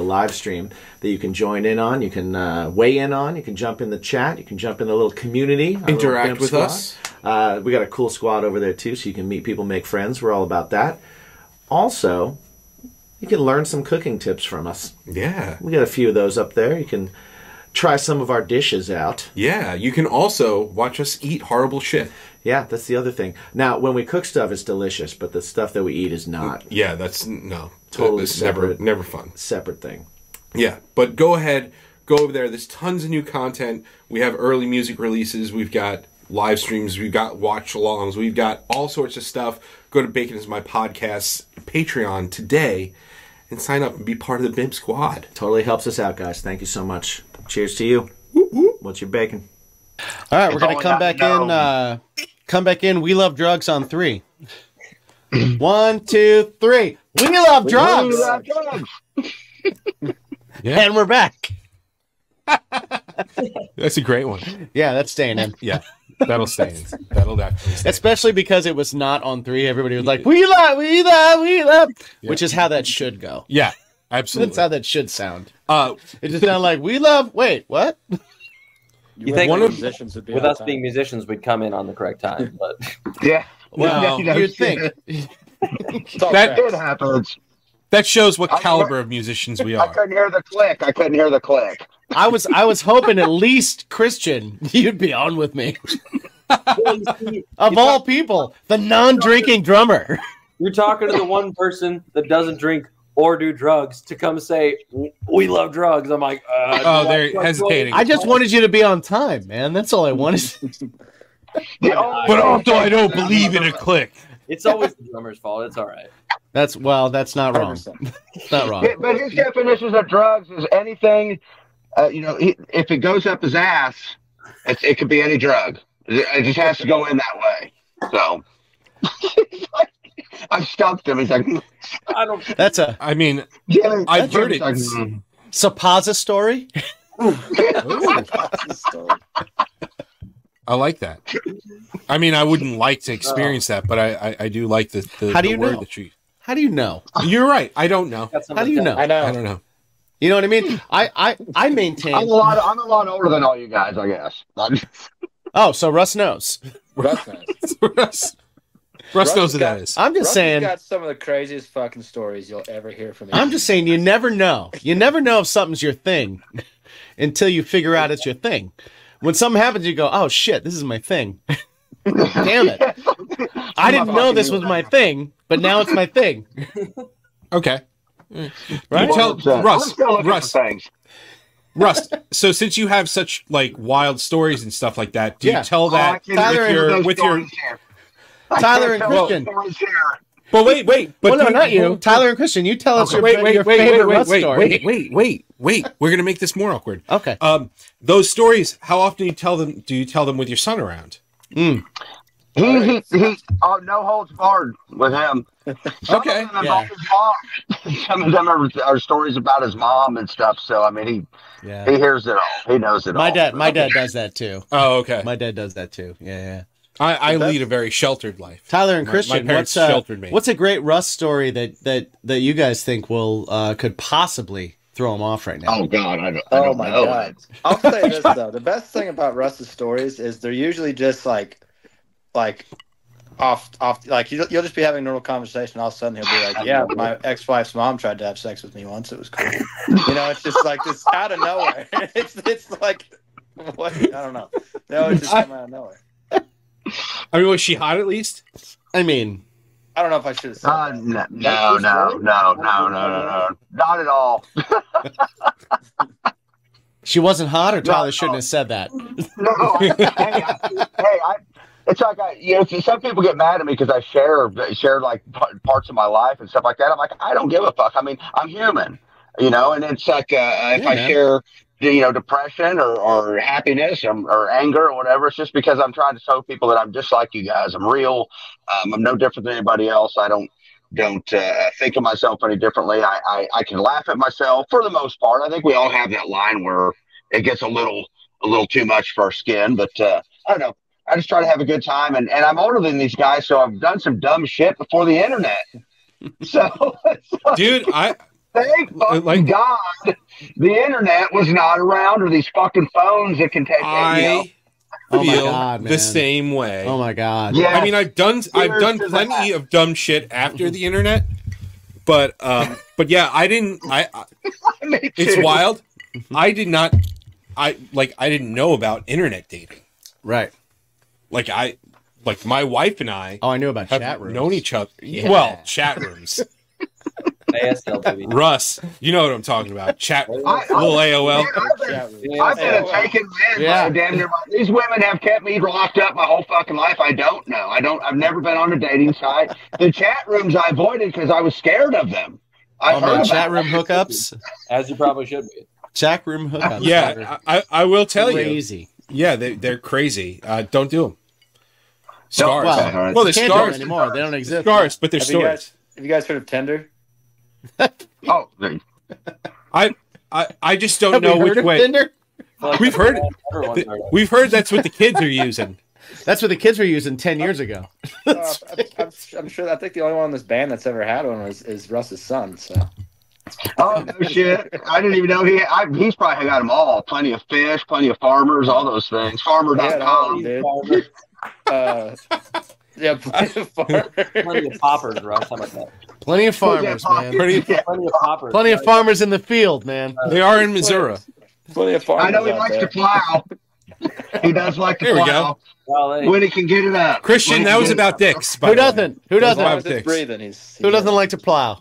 live stream that you can join in on, you can weigh in on, you can jump in the chat, you can jump in the little community, interact with us. We got a cool squad over there too, so you can meet people, make friends. We're all about that. Also, you can learn some cooking tips from us. We got a few of those up there. You can try some of our dishes out. You can also watch us eat horrible shit. Yeah, that's the other thing. Now, when we cook stuff, it's delicious, but the stuff that we eat is not. Yeah, that's no. Totally it's separate. Never fun. Separate thing. Yeah, but go ahead, go over there. There's tons of new content. We have early music releases. We've got live streams. We've got watch-alongs. We've got all sorts of stuff. Go to Bacon Is My Podcast's Patreon today and sign up and be part of the BIMP squad. Totally helps us out, guys. Thank you so much. Cheers to you. What's your bacon? All right, we're going to come back in. Come back in. We love drugs on 3. 1, 2, 3. We love drugs. We love drugs. And we're back. That's a great one. Yeah, that's staying in. Yeah, that'll stay in. That'll definitely stay Especially because it was not on 3. Everybody was like, we love. Which is how that should go. Yeah, absolutely. That's how that should sound. It just sounded like, we love. Wait, what? You think with us being musicians, we'd come in on the correct time, but well, you'd think that happens. That shows what caliber of musicians we are. I couldn't hear the click. I was hoping at least Christian, you'd be on with me. Of all people, the non-drinking drummer. You're talking to the one person that doesn't drink or do drugs to come say, we love drugs. I'm like, they're hesitating. I just wanted you to be on time, man. That's all I wanted. But also, I don't believe in a click. It's always the drummer's fault. It's all right. That's not wrong. Not wrong. But his definitions of drugs is anything, if it goes up his ass, it could be any drug. It just has to go in that way. So I stumped him. He's like, I've heard it. Suppository? I like that. I mean, I wouldn't like to experience that, but I do like the How do you word know? that you. How do you know? You're right. I don't know. How do you know? I know. I don't know. You know what I mean? I maintain. I'm a lot older than all you guys, I guess. Oh, so Russ knows. Russ knows. Russ knows what that is. I'm just Russ saying. has got some of the craziest fucking stories you'll ever hear from me. I'm just saying you never know. You never know if something's your thing until you figure out it's your thing. When something happens, you go, "Oh shit, this is my thing." Damn it! I didn't know this was my thing, but now it's my thing. Okay. Right? You tell Russ. Things. Russ, so since you have such like wild stories and stuff like that, do you tell that Tyler with your Tyler and Christian? But wait. But Well, no, not you. Tyler and Christian, you tell us your favorite Russ story. Wait. We're gonna make this more awkward. Okay. Those stories. How often do you tell them with your son around? He no holds barred with him. Okay. Some of them involve his mom. Some of them are stories about his mom and stuff. So I mean, he hears it all. He knows it all. My dad does that too. Oh, okay. My dad does that too. Yeah. I lead a very sheltered life. Tyler and Christian, my parents sheltered me. What's a great Russ story that you guys think will could possibly throw him off right now? Oh God, I don't Oh know. my God! I'll say this though: the best thing about Russ's stories is they're usually just like off. Like you'll just be having a normal conversation. All of a sudden he'll be like, "Yeah, my ex-wife's mom tried to have sex with me once. It was cool." You know, it's just like this out of nowhere. It's like what? I don't know. No, it just came out of nowhere. I mean, was she hot at least? I mean, I don't know if I should have said that. No, not at all. she wasn't hot, or Tyler shouldn't have said that. No, it's like some people get mad at me because I share like parts of my life and stuff like that. I'm like, I don't give a fuck. I mean, I'm human, and it's like if I share, depression or happiness or anger or whatever, it's just because I'm trying to show people that I'm just like you guys. I'm real. I'm no different than anybody else. I don't think of myself any differently. I can laugh at myself for the most part. I think we all have that line where it gets a little too much for our skin, but I don't know. I just try to have a good time, and I'm older than these guys, so I've done some dumb shit before the internet. So, dude, thank fucking God the internet was not around, or these fucking phones that can take. I Oh my feel God, man. the same way. Oh my God. Yeah. I mean, I've done plenty of dumb shit after the internet, but yeah, I didn't. It's wild. I didn't know about internet dating. Right. Like my wife and I. Oh, I knew about have chat rooms. known each other. Yeah. Well, chat rooms. ASL, baby. Russ, you know what I'm talking about. Chat, little AOL. I've been a taken man. Damn near. These women have kept me locked up my whole fucking life. I don't know. I've never been on a dating site. The chat rooms I avoided because I was scared of them. Chat room hookups, as you probably should be. Chat room hookups. Yeah, I will tell crazy. You. Yeah, they're crazy. Don't do them. Scars. Well, they're can't scars do them anymore. They don't exist. Scars, but they're stories. Have you guys heard of Tinder? Oh, I just don't know which way. Tinder? We've heard that's what the kids are using. That's what the kids were using 10 years ago. I'm sure. I think the only one in this band that's ever had one is Russ's son. So. Oh no shit! I didn't even know he's probably got them all. Plenty of fish, plenty of farmers, all those things. Farmer.com. Yeah, plenty of farmers. Plenty of poppers, Russ. How about that? Plenty of farmers, man. Plenty of poppers. Plenty of farmers in the field, man. They are in Missouri. Plenty of farmers. I know he likes to plow. He does like to plow. When he can get it up. Christian, that was about dicks. Who doesn't? Who doesn't? Who doesn't like to plow?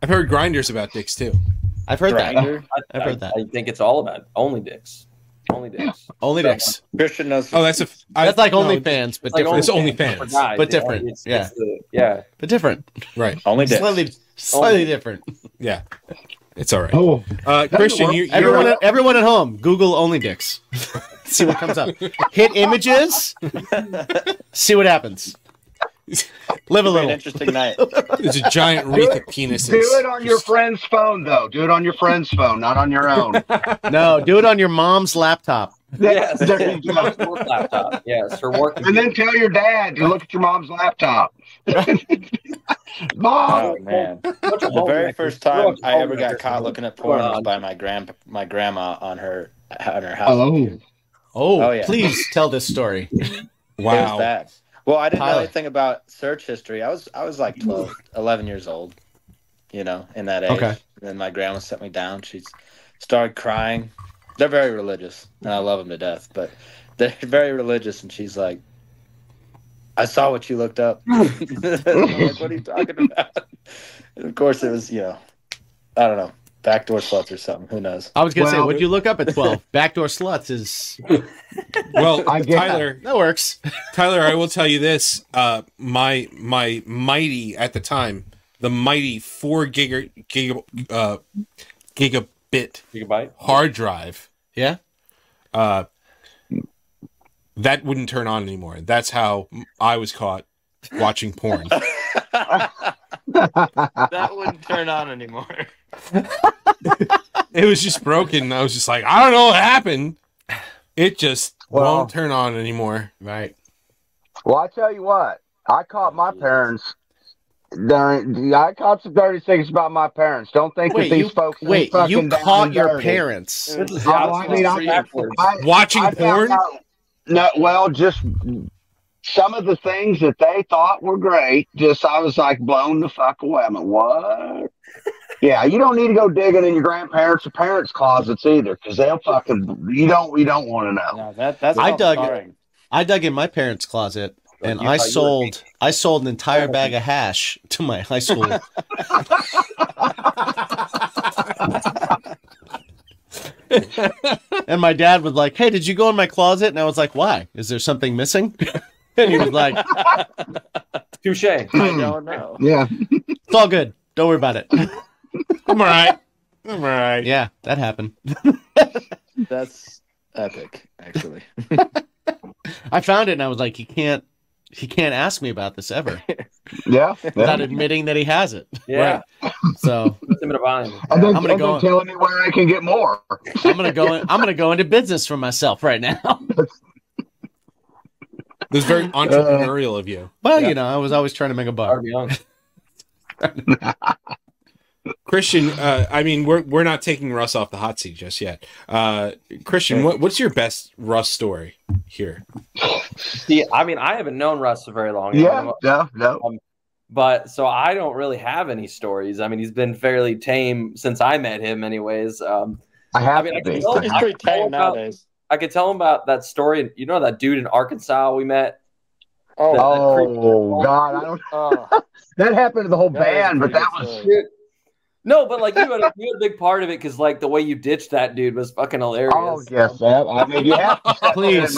I've heard grinders about dicks too. I've heard that. I've heard that. I think it's all about only dicks. Only dicks. Only dicks. Christian knows. Oh, that's like OnlyFans, but different. It's OnlyFans, but different. Yeah, but different. Right. Only dicks. Slightly different. Yeah, it's all right. Oh, Christian, everyone at home, Google only dicks. See what comes up. Hit images. See what happens. Live a An little. interesting night. There's a giant wreath of penises. Do it on your friend's phone, though. Do it on your friend's phone, not on your own. No, do it on your mom's laptop. Yes. There you go. Her work laptop. Yes, her work. And then tell your dad to look at your mom's laptop. Mom. Oh man! The very first time I ever got caught looking at porn was by my grandma on her house. Oh, yeah. Please tell this story. It was that. Well, I didn't know Tyler. anything about search history. I was like 12, 11 years old, in that age. Okay. And then my grandma set me down. She started crying. They're very religious, and I love them to death, but they're very religious, and she's like, I saw what you looked up. I'm like, what are you talking about? And of course, it was, I don't know, backdoor sluts or something. Who knows? I was going to say, what'd you look up at 12? Backdoor sluts is... Well, Tyler, that works. Tyler, I will tell you this. My mighty, at the time, the mighty 4 gigabit hard drive. Yeah? That wouldn't turn on anymore. That's how I was caught watching porn. That wouldn't turn on anymore. It was just broken. I was just like, I don't know what happened. It just won't turn on anymore. Right. Well, I tell you what, I caught my parents I caught some dirty things about my parents. Don't think that these folks. Wait, you caught your parents watching porn? No, well, just some of the things that they thought were great. I was like blown the fuck away. I'm like, what? Yeah, you don't need to go digging in your grandparents' or parents' closets either, because they'll fucking. You don't want to know. No, that's. I dug in my parents' closet. And I sold an entire bag of hash to my high school. And my dad was like, "Hey, did you go in my closet?" And I was like, "Why? Is there something missing?" And he was like, "Touche." I don't know. Yeah, it's all good. Don't worry about it. I'm all right. I'm all right. Yeah, that happened. That's epic, actually. I found it, and I was like, He can't ask me about this ever. Yeah. Without admitting that he has it. Yeah. Right. So I'm gonna go telling me where I can get more. I'm gonna go into business for myself right now. It was very entrepreneurial of you. Well, I was always trying to make a buck. Christian, I mean, we're not taking Russ off the hot seat just yet. Christian, what's your best Russ story here? See, I mean, I haven't known Russ for very long. Yeah, no. But so I don't really have any stories. I mean, he's been fairly tame since I met him, anyways. He's pretty tame nowadays. I could tell him about that story. You know that dude in Arkansas we met? Oh, God. I don't that happened to the whole band, but that was... No, but like you had a big part of it because like the way you ditched that dude was fucking hilarious. Oh yes, I mean you have to please.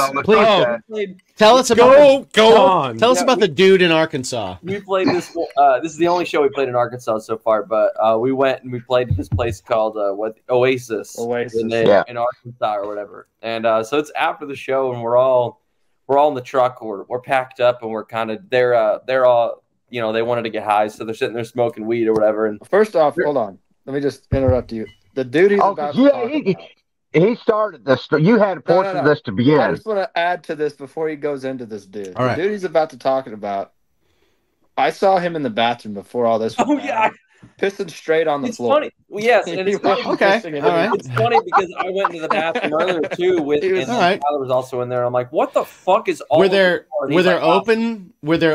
Tell us about Tell us about the dude in Arkansas. We played this. This is the only show we played in Arkansas so far, but we went and we played at this place called Oasis in Arkansas or whatever. And so it's after the show, and we're all in the truck. We're packed up, and we're kind of they're all. They wanted to get high, so they're sitting there smoking weed or whatever. And first off, hold on. Let me just interrupt you. The dude he's about to talk about. He started this. You had a portion of this to begin. I just want to add to this before he goes into this dude. All right. The dude he's about to talk about, I saw him in the bathroom before all this was pissing straight on the floor. Funny. Well, yes, and it's funny. Okay. All right. It's funny because I went into the bathroom earlier too and Tyler was also in there. I'm like, what the fuck is all Were there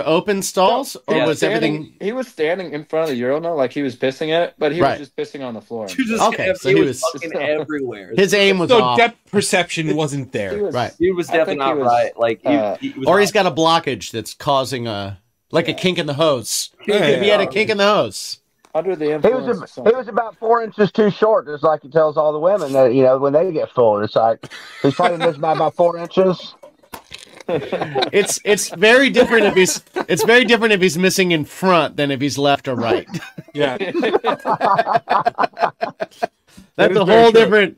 open stalls or was everything? He was standing in front of the urinal like he was pissing in it, but he was just pissing on the floor. Okay, so he was fucking everywhere. His aim was off. Depth perception wasn't there. He was definitely not right. Like he's got a blockage that's causing a kink in the hose. He had a kink in the hose. Under the influence. He was about 4 inches too short, just like he tells all the women that when they get full, it's like he's probably missed by about 4 inches. It's very different if he's missing in front than if he's left or right. Yeah. That's a whole different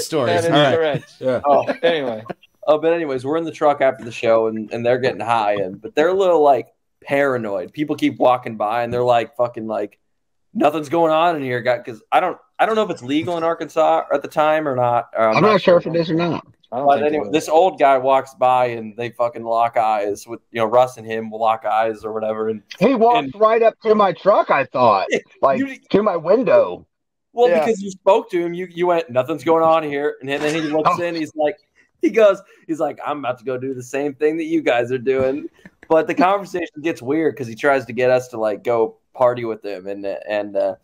story. That is correct. Yeah. Anyway. But anyways, we're in the truck after the show and they're getting high but they're a little like paranoid. People keep walking by and they're like fucking like nothing's going on in here, guy. Because I don't know if it's legal in Arkansas at the time or not. I'm not sure if it is or not. But anyway, this old guy walks by and they fucking lock eyes with, you know, Russ and him will lock eyes or whatever. And he walked right up to my truck, I thought, like to my window. Well, because you spoke to him, you went, nothing's going on here. And then he looks in, he's like, I'm about to go do the same thing that you guys are doing. But the conversation gets weird because he tries to get us to like go party with him and at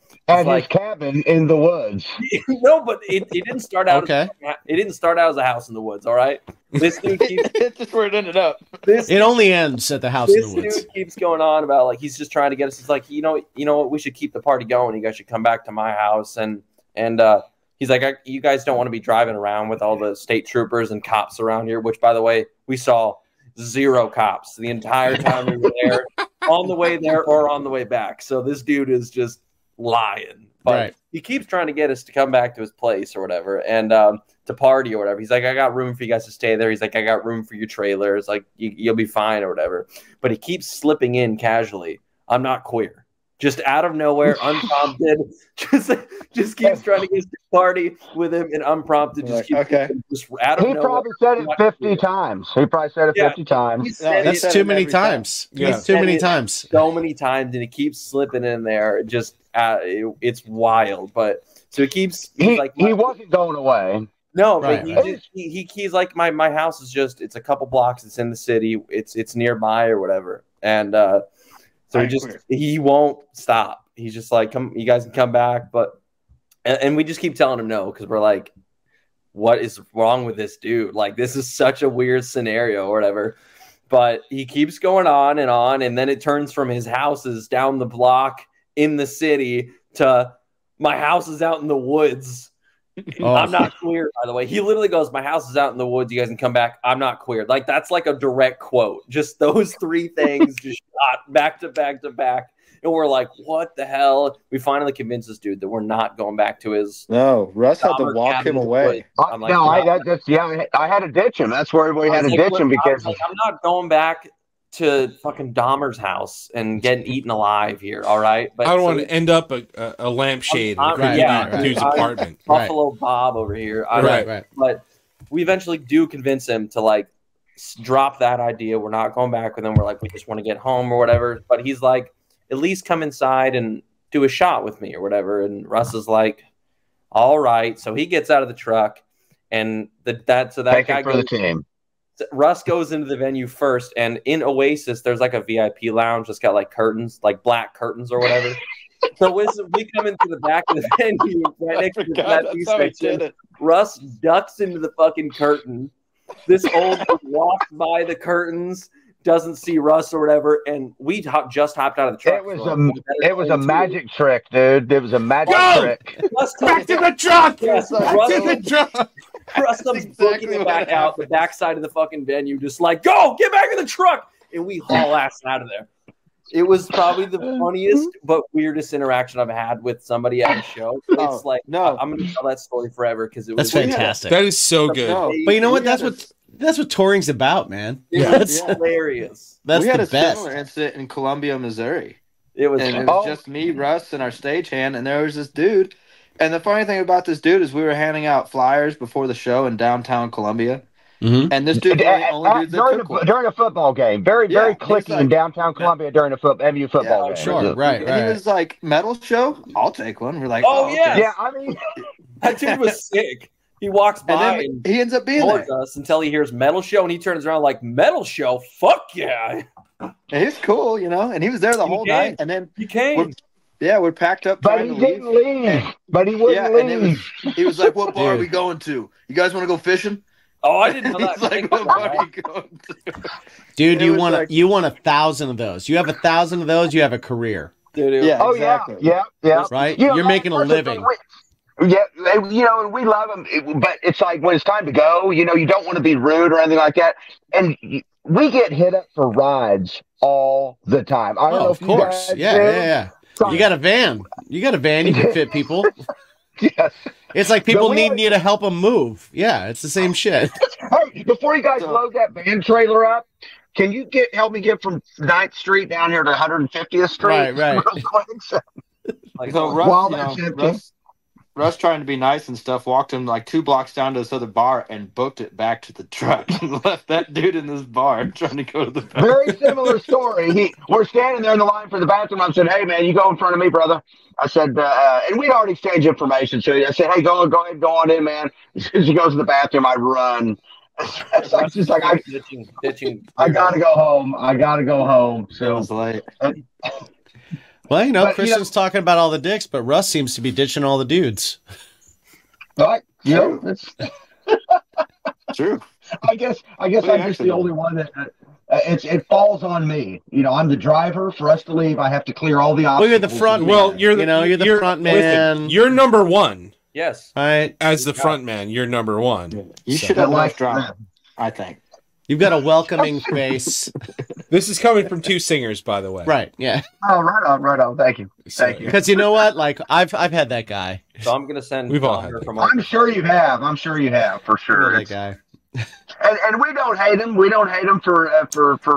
his cabin in the woods. No, but it didn't start out. Okay. It didn't start out as a house in the woods. All right, this dude keeps. It's just where it ended up. It only ends at the house in the woods. This dude keeps going on about like he's just trying to get us. He's like, you know what? We should keep the party going. You guys should come back to my house and he's like, you guys don't want to be driving around with all the state troopers and cops around here. Which, by the way, we saw 0 cops the entire time we were there. On the way there or on the way back. So this dude is just lying. But he keeps trying to get us to come back to his place or whatever and to party or whatever. He's like, I got room for you guys to stay there. He's like, I got room for your trailers. Like, you'll be fine or whatever. But he keeps slipping in casually. I'm not queer. Just out of nowhere, unprompted. just keeps trying to get us to party with him and unprompted. Just keeps just out of nowhere. He probably said it 50 times. He probably said it 50 times. That's too many times. That's too many times. So many times, and he keeps slipping in there. Just it's wild. But so he keeps. He wasn't going away. No, but he's like my house is just it's a couple blocks. It's in the city. It's nearby or whatever, and. So he won't stop. He's just like, come, you guys can come back, but and we just keep telling him no because we're like, what is wrong with this dude? Like, this is such a weird scenario or whatever. But he keeps going on, and then it turns from his houses down the block in the city to my house is out in the woods. Oh. I'm not queer, by the way. He literally goes, my house is out in the woods. You guys can come back. I'm not queer. Like, that's like a direct quote. Just those 3 things just shot back to back to back. And we're like, what the hell? We finally convinced this dude that we're not going back to his. No, Russ had to walk him away. I'm like, I had to ditch him. That's where we had to ditch him because I'm not going back to fucking Dahmer's house and getting eaten alive here. All right, but I don't want to end up a lampshade in dude's apartment. Buffalo Bob over here. Right. But we eventually do convince him to like drop that idea. We're not going back with him. We're like, we just want to get home or whatever. But he's like, at least come inside and do a shot with me or whatever. And Russ is like, all right. So he gets out of the truck and that guy goes. The team. Russ goes into the venue first, and in Oasis, there's like a VIP lounge that's got like curtains, like black curtains or whatever. So we come into the back of the venue right next to the VIP section. Russ ducks into the fucking curtain. This old dude walks by the curtains, doesn't see Russ or whatever, and we just hopped out of the truck. It was a magic trick, dude. It was a magic trick. Back to the truck! Yes, back to the truck! Russ comes booking it back out the backside of the fucking venue, just like, go, get back in the truck! And we haul ass out of there. It was probably the funniest but weirdest interaction I've had with somebody at a show. It's like, no, I'm going to tell that story forever because it was fantastic. That is so good. But you know what? That's what touring's about, man. That's hilarious. We had a similar incident in Columbia, Missouri. It was just me, Russ, and our stagehand, and there was this dude. And the funny thing about this dude is we were handing out flyers before the show in downtown Columbia. Mm-hmm. And this dude during a football game, very clicky in downtown Columbia during a MU football game. Sure, right. And he was like, metal show? I'll take one. We're like, yeah. I mean, that dude was sick. He walks by and he ends up being there us until he hears metal show, and he turns around like, metal show? Fuck yeah. And he's cool, you know, and he was there the whole night. And then he came. We're packed up. But he didn't leave. But he wouldn't leave. He was like, what bar are we going to? You guys want to go fishing? Oh, I didn't know that. Like, what bar are you going to? Dude, you want 1,000 of those. You have 1,000 of those, you have a career. Dude, exactly. Yeah. Right? You're making a living. Yeah, and we love them, but it's like when it's time to go, you don't want to be rude or anything like that. And we get hit up for rides all the time. I don't know if of course. Yeah. You got a van. You can fit people. Yes. It's like people need you to help them move. Yeah, it's the same shit. Hey, before you guys load that van trailer up, can you help me get from 9th Street down here to 150th Street? Right. Real quick? So, Russ trying to be nice and stuff, walked him like 2 blocks down to this other bar and booked it back to the truck and left that dude in this bar trying to go to the bathroom. very similar story. We're standing there in the line for the bathroom. I said, "Hey, man, you go in front of me, brother." I said, and we'd already exchanged information. So I said, "Hey, go ahead, go on in, man." As soon as he goes to the bathroom, I run. It's like, just like ditching. I gotta go home. I gotta go home. So it's late. Well, Kristen's talking about all the dicks, but Russ seems to be ditching all the dudes. Right? That's true. I guess I'm just the only one that it falls on me. I'm the driver. For us to leave, I have to clear all the obstacles. Well, you're the front man. Well, you're the front man. Listen, you're number one. Yes. Right. As the front man, you're number one. You should have left drama, I think. You've got a welcoming face. This is coming from 2 singers, by the way. Right, yeah. Oh, right on. Thank you. Because you know what? Like, I've had that guy. So I'm going to send... We've all had that. I'm sure you have. For sure. That guy. And we don't hate him. We don't hate him for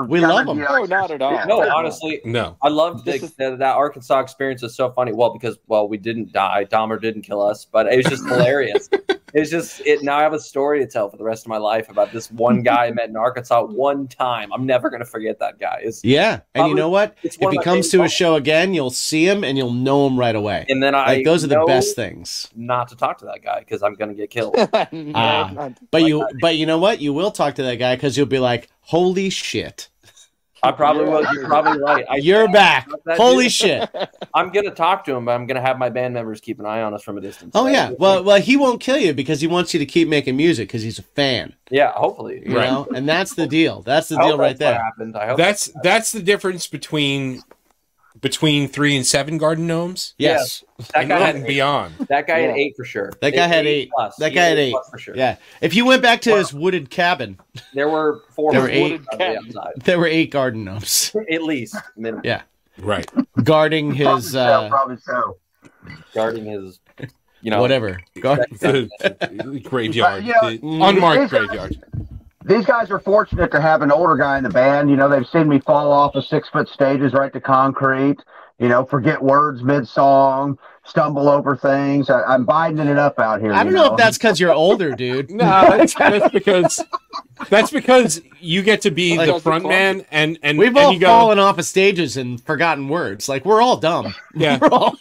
we love him. No, not at all. Yeah. No, honestly, no. I love that Arkansas experience is so funny. Well, because we didn't die. Dahmer didn't kill us, but it was just hilarious. It's just now I have a story to tell for the rest of my life about this one guy I met in Arkansas one time. I'm never going to forget that guy. And you know what? If he comes to a show again, you'll see him and you'll know him right away. And then those are the best things. Not to talk to that guy because I'm going to get killed. But you know what? You will talk to that guy because you'll be like, "Holy shit!" I probably will. You're probably right. You're back. Holy shit! I'm gonna talk to him, but I'm gonna have my band members keep an eye on us from a distance. Oh yeah. Well, he won't kill you because he wants you to keep making music because he's a fan. Yeah, hopefully. You know, and that's the deal. That's the deal right there. That's the difference between 3 and 7 garden gnomes. Yes. That guy had beyond. That guy had 8 for sure. That guy had 8. That guy had 8 for sure. Yeah. If you went back to his wooded cabin, there were 4. There were 8. There were 8 garden gnomes. At least. Minimum. Yeah. Right. Guarding his. Probably so. Guarding his. Whatever. Graveyard. Unmarked graveyard. These guys are fortunate to have an older guy in the band. They've seen me fall off of 6-foot stages right to concrete. Forget words mid-song, stumble over things. I'm biting it up out here. I don't know if that's because you're older, dude. No, that's because you get to be the front man, and we've all fallen off of stages and forgotten words. Like, we're all dumb. Yeah. We're all...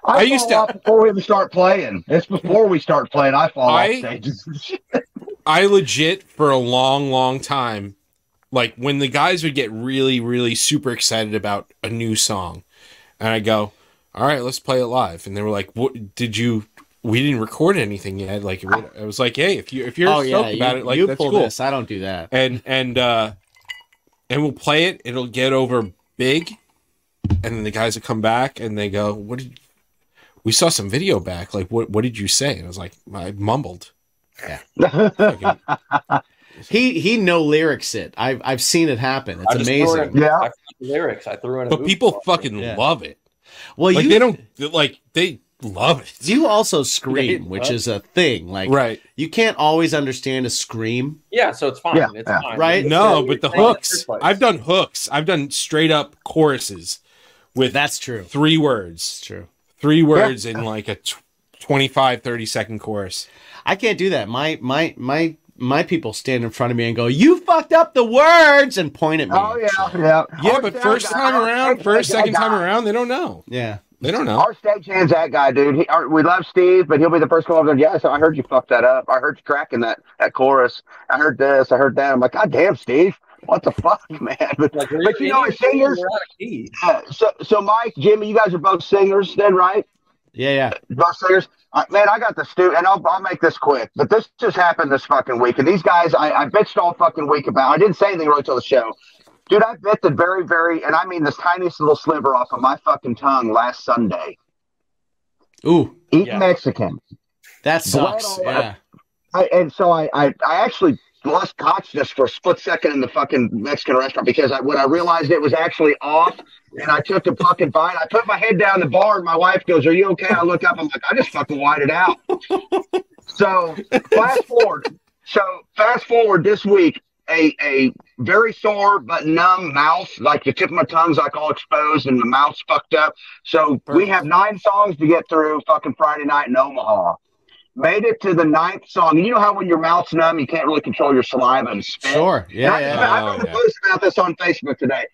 I used to before we even start playing. It's before we start playing. I fall off stages. I legit for a long time, like when the guys would get really, really super excited about a new song, and I go, "All right, let's play it live." And they were like, "What did you? We didn't record anything yet." Like I was like, "Hey, if you're stoked about it, like that's cool." This. I don't do that. And we'll play it. It'll get over big, and then the guys will come back and they go, we saw some video back. Like, what did you say?" And I was like, I mumbled. Yeah. He no lyrics it. I've seen it happen. It's amazing. I found the lyrics. I threw in a but people fucking love it. Well, like, they love it. You also scream, which is a thing. Like, right. You can't always understand a scream. Yeah, so it's fine. Yeah, it's fine. Right? No, but the hooks. I've done hooks. I've done straight up choruses with that's true. 3 words. It's true. 3 words in like a 25, 30-second chorus. I can't do that. My people stand in front of me and go, "You fucked up the words," and point at me. Oh yeah. Yeah, but second time around, they don't know. Yeah. They don't know. Our stagehand's that guy, dude. We love Steve, but he'll be the first one over there. Yeah, so I heard you fucked that up. I heard you cracking that chorus. I heard this. I heard that. I'm like, God damn, Steve. What the fuck, man? But as singers. So Mike, Jimmy, you guys are both singers then, right? Yeah. Both singers. Man, I got the and I'll make this quick, but this just happened this fucking week. And these guys, I bitched all fucking week about. I didn't say anything really till the show. Dude, I bit the very, very, and I mean this tiniest little sliver off of my fucking tongue last Sunday. Ooh. Eating Mexican. That sucks. Yeah. So I actually lost consciousness for a split second in the fucking Mexican restaurant because when I realized it was actually off and I took the fucking bite, I put my head down the bar and my wife goes, "Are you okay?" I look up, I'm like, I just fucking whited out. So fast forward this week, a very sore but numb mouth. Like the tip of my tongue's like all exposed and the mouth's fucked up. So we have 9 songs to get through fucking Friday night in Omaha. Made it to the 9th song. And you know how when your mouth's numb, you can't really control your saliva and spit? Sure. Yeah. I wrote a post about this on Facebook today.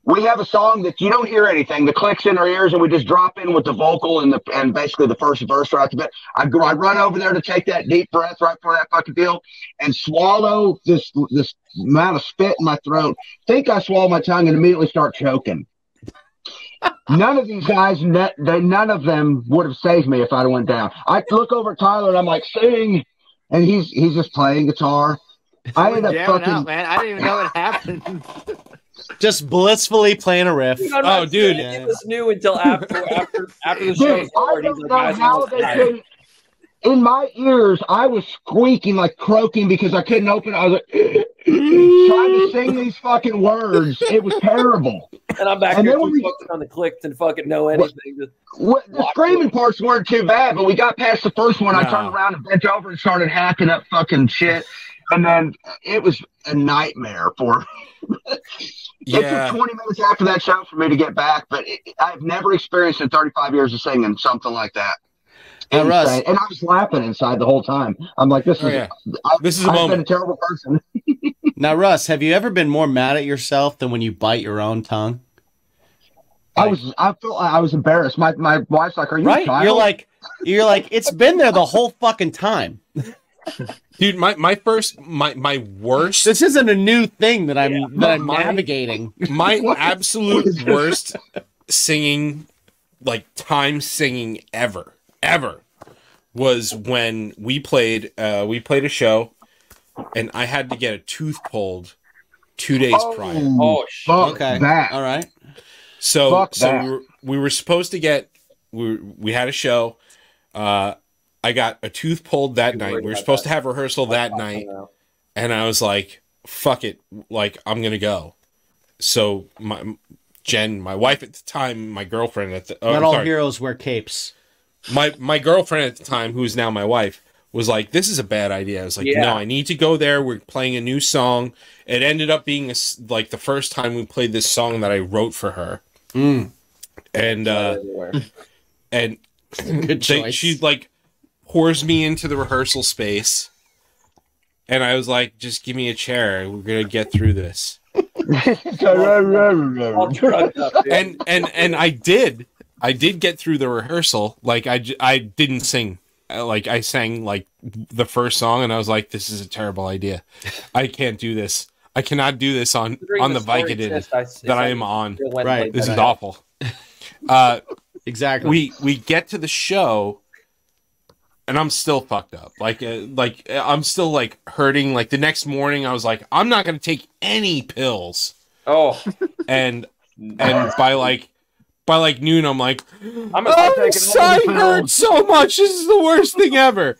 We have a song that you don't hear anything. The clicks in our ears, and we just drop in with the vocal and basically the first verse right the bit. I run over there to take that deep breath right before that fucking deal and swallow this amount of spit in my throat. Think I swallow my tongue and immediately start choking. None of these guys, none of them would have saved me if I'd have went down. I look over at Tyler and I'm like, sing, and he's just playing guitar. I ended up fucking out, man. I didn't even know it happened. Just blissfully playing a riff. Oh, dude, he was new until after the show. Dude, I don't know how they couldn't. In my ears, I was squeaking, like croaking, because I couldn't open it. I was like, trying to sing these fucking words. It was terrible. And I'm back here focusing on the clicks and fucking know anything. The screaming parts weren't too bad, but we got past the first one. I turned around and bent over and started hacking up fucking shit. And then it was a nightmare for me. It took 20 minutes after that show for me to get back, but I've never experienced in 35 years of singing something like that. Russ, and I was laughing inside the whole time. I'm like, this is a moment. I've been a terrible person. Now, Russ, have you ever been more mad at yourself than when you bite your own tongue? I was embarrassed. My wife's like, "Are you a child?" You're like, it's been there the whole fucking time. Dude, my worst. This isn't a new thing that I'm navigating. My absolute worst singing, like time singing ever was when we played a show, and I had to get a tooth pulled 2 days prior. Oh, okay, that. All right. So we were supposed to get. We had a show. I got a tooth pulled that night. We were supposed to have rehearsal that night, and I was like, "Fuck it!" Like, I'm gonna go. So my wife at the time, my girlfriend at the not all heroes wear capes. My girlfriend at the time, who is now my wife, was like, "This is a bad idea." I was like, "No, I need to go there. We're playing a new song." It ended up being like the first time we played this song that I wrote for her, and good choice. She like pours me into the rehearsal space, and I was like, "Just give me a chair. We're gonna get through this." and I did. I did get through the rehearsal. Like I didn't sing. Like I sang like the first song, and I was like, "This is a terrible idea. I can't do this. I cannot do this on the Vicodin that I am on. Right, this is awful." Exactly. We get to the show, and I'm still fucked up. Like I'm still like hurting. Like the next morning, I was like, "I'm not gonna take any pills." Oh, and by noon, I'm like, my side hurts so much. This is the worst thing ever.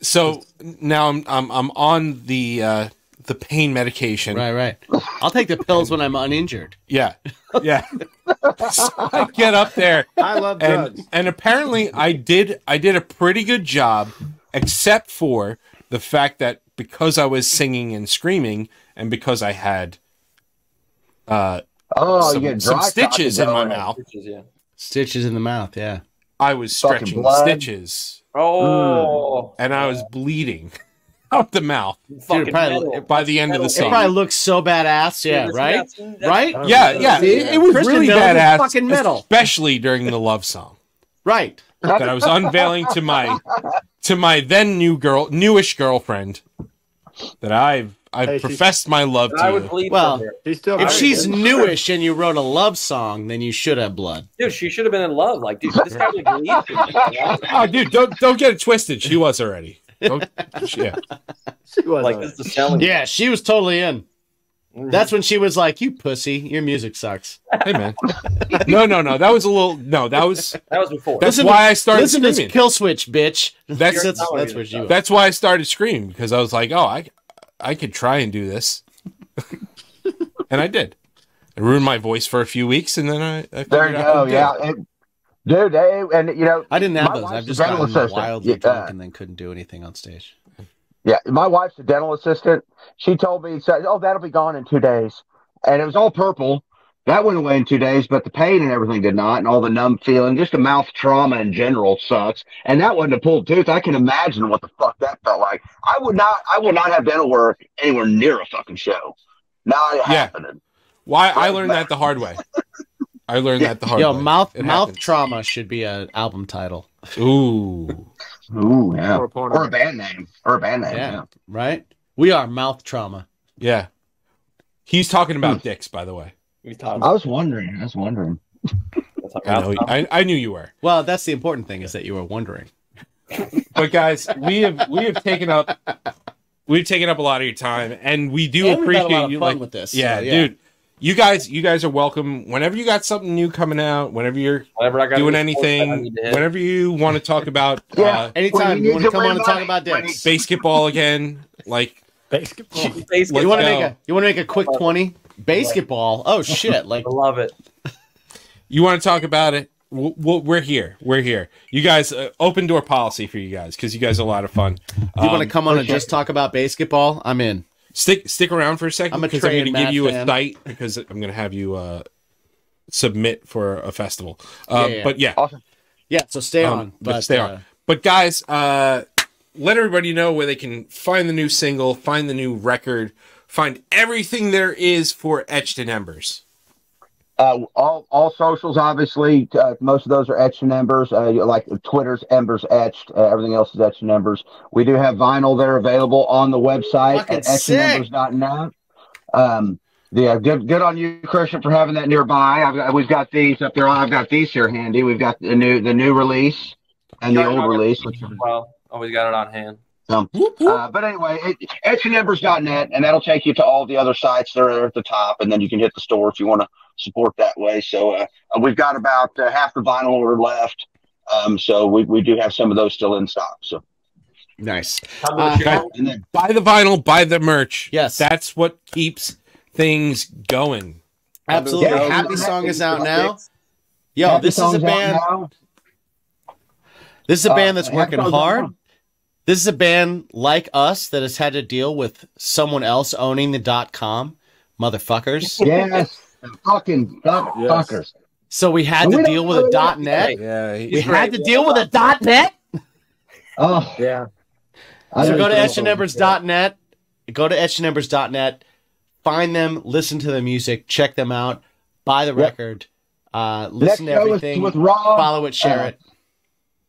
So now I'm on the pain medication. Right. I'll take the pills when I'm uninjured. Yeah. So I get up there. I love drugs. And apparently I did a pretty good job, except for the fact that because I was singing and screaming, and because I had some stitches in my mouth. Stitches in the mouth, yeah. I was stretching stitches. Oh. And I was bleeding out the mouth. Dude, by the end of the song. It probably looks so badass, yeah, right? Right? Yeah. It was really badass. Fucking metal. Especially during the love song. Right. That I was unveiling to my then newish girlfriend that I've professed my love to. I would bleed well, if she's newish and you wrote a love song, then you should have blood. Dude, she should have been in love. Like, dude, this guy would bleed. Oh, dude, don't get it twisted. She was already. She was like, this is the selling. Yeah, she was totally in. That's when she was like, "You pussy, your music sucks." Hey, man. No. That was a little. No, that was before. That's why I started screaming. Listen to this Kill Switch, bitch. That's what she was. That's why I started screaming, because I was like, "Oh, I could try and do this," and I did. I ruined my voice for a few weeks, and then I there you go. Yeah, dude. And you know, I didn't have those. I've just gotten wildly drunk and then couldn't do anything on stage. Yeah, my wife's a dental assistant. She told me, said, "Oh, that'll be gone in 2 days," and it was all purple. That went away in 2 days, but the pain and everything did not, and all the numb feeling, just the mouth trauma in general sucks. And that wasn't a pulled tooth. I can imagine what the fuck that felt like. I will not have dental work anywhere near a fucking show. Not happening. Why? I learned that the hard way. I learned that the hard way. Yo, mouth trauma should be an album title. Ooh, yeah. Or a band name. Yeah. Right. We are mouth trauma. Yeah. He's talking about dicks, by the way. I was wondering. I knew you were. Well, that's the important thing, is that you were wondering. But guys, we have taken up a lot of your time, and we do appreciate you fun with this. Yeah, dude. You guys are welcome whenever you got something new coming out, whenever you're doing anything, whenever you want to talk about anytime you want to come on and talk about dicks. Basketball again, like basketball. You want to make a quick 20? Basketball. Oh shit! Like, I love it. You want to talk about it? We're here. You guys, open door policy for you guys, because you guys are a lot of fun. You want to come on and just talk about basketball? I'm in. Stick around for a second, because I'm going to give you a site, because I'm going to have you submit for a festival. But yeah, awesome. Yeah. So stay on. But stay on. But guys, let everybody know where they can find the new single, find the new record, find everything there is for Etched and Embers. All socials, obviously. Most of those are Etched and Embers. Like Twitter's Embers Etched. Everything else is Etched and Embers. We do have vinyl there available on the website at etchedandembers.net. Yeah, good on you, Christian, for having that nearby. We've got these up there. I've got these here handy. We've got the new release and the old release. Well, always got it on hand. But anyway, etchedandembers.net, and that'll take you to all the other sites that are at the top, and then you can hit the store if you want to support that way. So we've got about half the vinyl order left. So we do have some of those still in stock. So nice. Buy the vinyl, buy the merch. Yes, that's what keeps things going. Absolutely. Yeah, Happy Song is out now. Yo, Happy this is a band. This is a band that's working hard. This is a band like us that has had to deal with someone else owning the .com, motherfuckers. Yes, fucking fuckers. So we had to deal with a .net. Yeah, we had to deal with a .net. Oh yeah. So go to etchedandembers.net. Go to etchedandembers.net. Find them, listen to the music, check them out, buy the record, listen to everything, follow it, share it.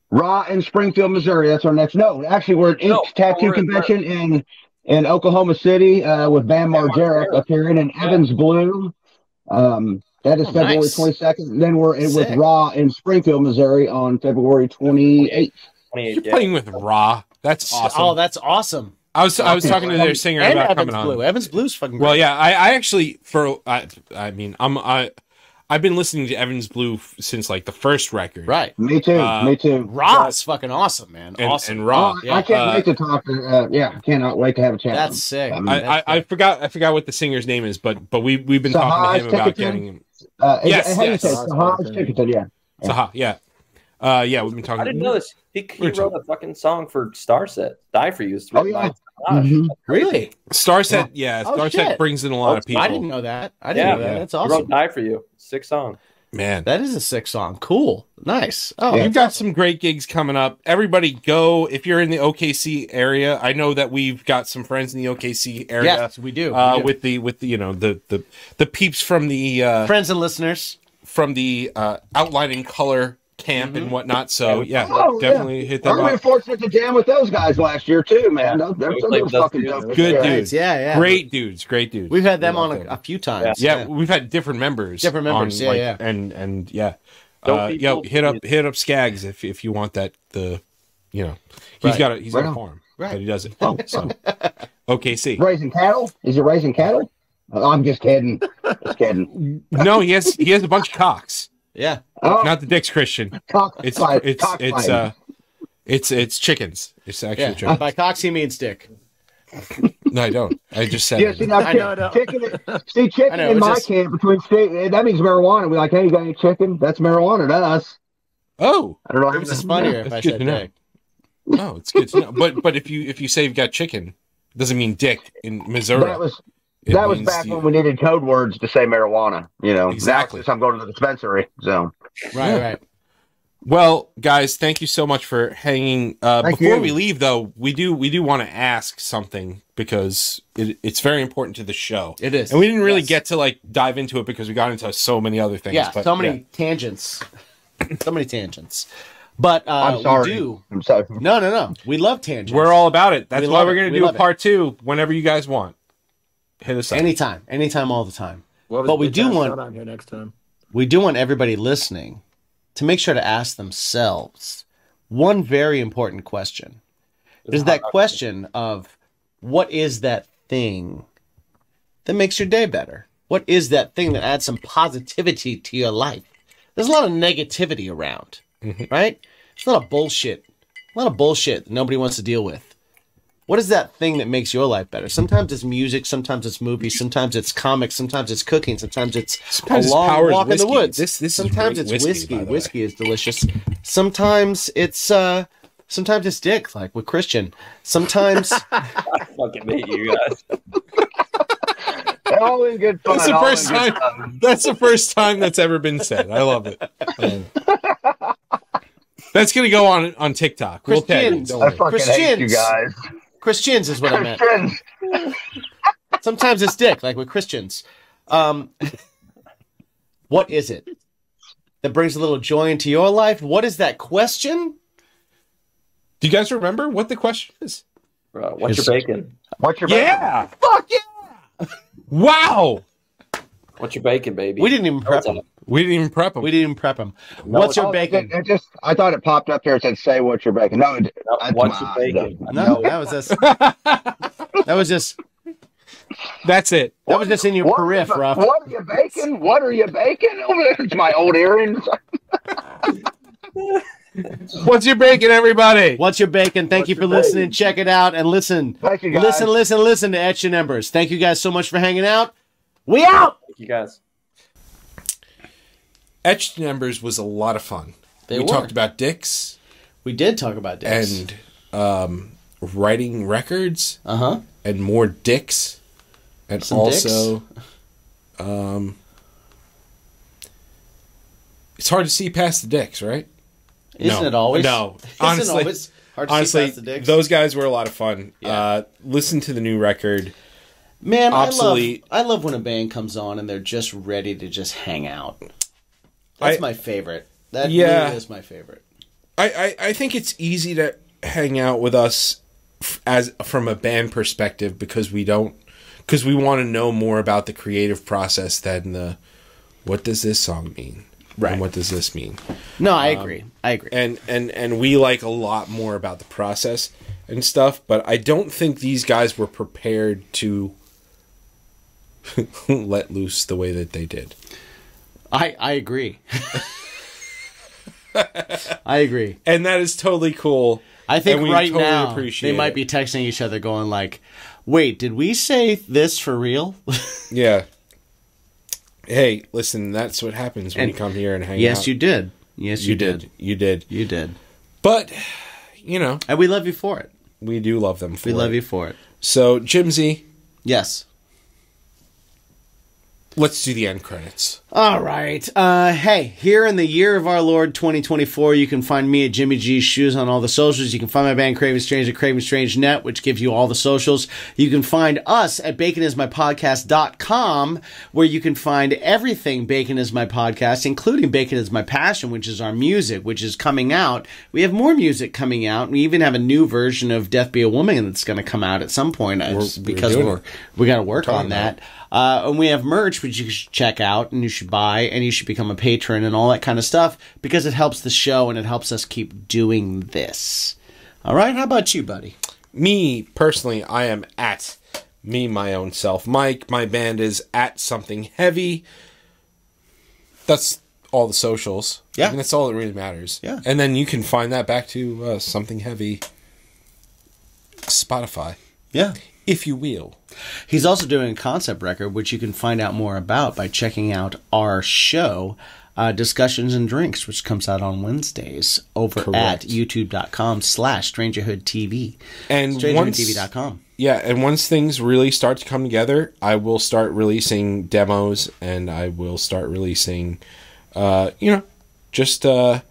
Raw in Springfield, Missouri. That's our next. No, actually, we're at Tattoo Convention in Oklahoma City with Bam Margera appearing in Evans Blue. That is February 22nd. Then we're with Raw in Springfield, Missouri on February 28th. You're playing with Raw. That's awesome. Oh, that's awesome. I was talking to their singer about Evans coming Blue. on. Evans Blue's fucking great. Well, yeah, I actually I've been listening to Evans Blue since like the first record. Right. Me too. Raw's fucking awesome, man. Awesome. And Raw. I can't wait to talk to. I cannot wait to have a chat. That's sick. I forgot what the singer's name is, but we've been talking to him about getting him. Yes. Saha, yeah. We've been talking. I didn't know this. He wrote a fucking song for Starset. Die for You. Oh yeah. Really? Starset, yeah. Starset brings in a lot of people. I didn't know that. That's awesome. He wrote Die for You. Sick song. Man, that is a sick song. Cool. Nice. Oh, you've got some great gigs coming up. Everybody go if you're in the OKC area. I know that we've got some friends in the OKC area. Yes, we do. With the the peeps from the friends and listeners from the Outlining Color camp and whatnot. So definitely hit them up. We were fortunate to jam with those guys last year too, man. They're fucking dope. Good dudes. Yeah. Great dudes. We've had them on a few times. Yeah, we've had different members. And hit up Skaggs if you want that. He's got a farm, but he does it. So OKC raising cattle. Is it raising cattle? I'm just kidding. No, he has a bunch of cocks. Yeah. Not the dicks, Christian. It's chickens. It's actually chickens. By cocks he means dick. No, I don't. I just said it. Chicken in my camp between state, that means marijuana. We're like, hey, you got any chicken? That's marijuana to us. Oh. I don't know. It was just funnier if I said dick. Oh, it's good to know. But if you say you've got chicken, it doesn't mean dick in Missouri. That was back when we needed code words to say marijuana. You know, exactly. Now I'm going to the dispensary. So Right. Well, guys, thank you so much for hanging. Before we leave, though, we do want to ask something because it's very important to the show. It is, and we didn't really get to like dive into it because we got into so many other things. Yeah, but, so many tangents. So many tangents. But I'm sorry. I'm sorry. No. We love tangents. We're all about it. That's why we're going to do a part 2 whenever you guys want. Hit us up. Anytime, all the time. But we do want on here next time. We do want everybody listening to make sure to ask themselves one very important question. Is that question of what is that thing that makes your day better? What is that thing that adds some positivity to your life? There's a lot of negativity around, right? It's a lot of bullshit. That nobody wants to deal with. What is that thing that makes your life better? Sometimes it's music, sometimes it's movies, sometimes it's comics, sometimes it's cooking, sometimes it's a long walk in the woods. Sometimes it's whiskey. Whiskey is delicious. Sometimes it's dick, like with Christian. Sometimes I fucking hate you guys. All in good fun. That's the first time that's ever been said. I love it. That's gonna go on TikTok. Christians. I fucking hate you guys. Christians is what I meant. Sometimes it's dick, like with Christians. What is it that brings a little joy into your life? What is that question? Do you guys remember what the question is? What's your bacon? What's your bacon? Yeah! Fuck yeah! Wow! What's your bacon, baby? We didn't even prep him. What's your bacon? I thought it popped up here. It said, "Say what's your bacon." No, what's your bacon? No, that was just. That was just. That's it. That was just in your periph, Ruff. What are you baking? What are you baking over there? It's my old earrings. What's your bacon, everybody? What's your bacon? Thank you for listening. Check it out and listen. Thank you, guys. Listen to Etched and Embers. Thank you guys so much for hanging out. We out. Thank you guys. Etched and Embers was a lot of fun. We talked about dicks. We did talk about dicks. And writing records. Uh-huh. And more dicks. And some also dicks? It's hard to see past the dicks, right? Isn't it always? No. Honestly, hard to see past the dicks? Those guys were a lot of fun. Yeah. Listen to the new record. Man, Obsolete. I love when a band comes on and they're just ready to just hang out. That's my favorite. That really is my favorite. I think it's easy to hang out with us from a band perspective because we want to know more about the creative process than what does this song mean? Right. And what does this mean? No, I agree. And we like a lot more about the process and stuff, but I don't think these guys were prepared to let loose the way that they did. I agree. I agree. And that is totally cool. I think right now they might be texting each other going like, wait, did we say this for real? Yeah. Hey, listen, that's what happens when you come here and hang out. Yes, you did. Yes, you did. You did. You did. But, you know. And we love you for it. We do love them for it. We love you for it. So, Jimsy. Yes. Let's do the end credits. All right. Hey, here in the year of our Lord 2024, you can find me at Jimmy G's Shoes on all the socials. You can find my band Craving Strange at Craving Strange Net, which gives you all the socials. You can find us at baconismypodcast.com, where you can find everything Bacon Is My Podcast, including Bacon Is My Passion, which is our music, which is coming out. We have more music coming out. We even have a new version of Death Be a Woman that's going to come out at some point because we got to work on that. And we have merch, which you should check out and you should buy and you should become a patron and all that kind of stuff because it helps the show and it helps us keep doing this. All right. How about you, buddy? Me, personally, I am at Me My Own Self. Mike, my band is at Something Heavy. That's all the socials. Yeah. I mean, that's all that really matters. Yeah. And then you can find that back to Something Heavy Spotify. Yeah. If you will. He's also doing a concept record, which you can find out more about by checking out our show Discussions and Drinks, which comes out on Wednesdays over Correct. at youtube.com/strangerhoodtv. And strangerhoodtv.com. Yeah, and once things really start to come together, I will start releasing demos, and I will start releasing, just some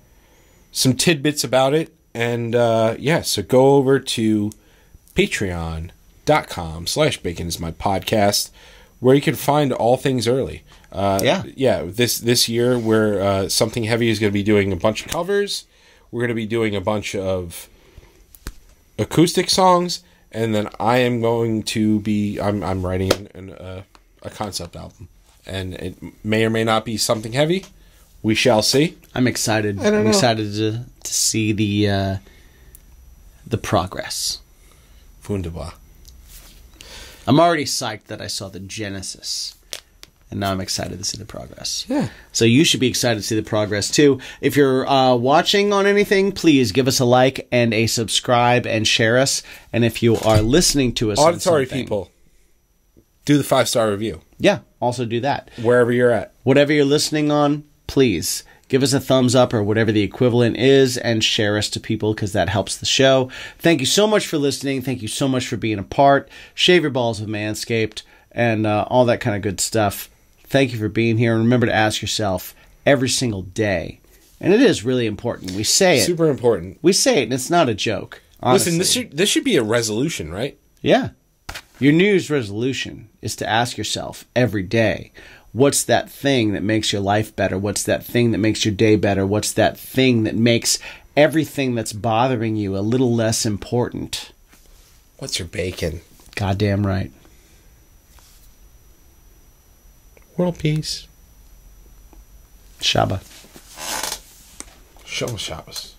tidbits about it. And so go over to patreon.com/baconismypodcast, where you can find all things early. This year, where Something Heavy is going to be doing a bunch of covers. We're going to be doing a bunch of acoustic songs. And then I am going to be, I'm writing a concept album. And it may or may not be something heavy. We shall see. I'm excited. I'm excited to see the progress. Wunderbar. I'm already psyched that I saw the Genesis. And now I'm excited to see the progress. Yeah. So you should be excited to see the progress too. If you're watching on anything, please give us a like and a subscribe and share us. And if you are listening to us, auditory people, do the 5-star review. Yeah, also do that. Wherever you're at. Whatever you're listening on, please give us a thumbs up or whatever the equivalent is and share us to people because that helps the show. Thank you so much for listening. Thank you so much for being a part. Shave your balls with Manscaped and all that kind of good stuff. Thank you for being here. And remember to ask yourself every single day. And it is really important. We say it. Super important. We say it, and it's not a joke. Honestly. Listen, this should be a resolution, right? Yeah. Your New Year's resolution is to ask yourself every day, what's that thing that makes your life better? What's that thing that makes your day better? What's that thing that makes everything that's bothering you a little less important? What's your bacon? Goddamn right. World peace. Shabba. Shabba Shabbos.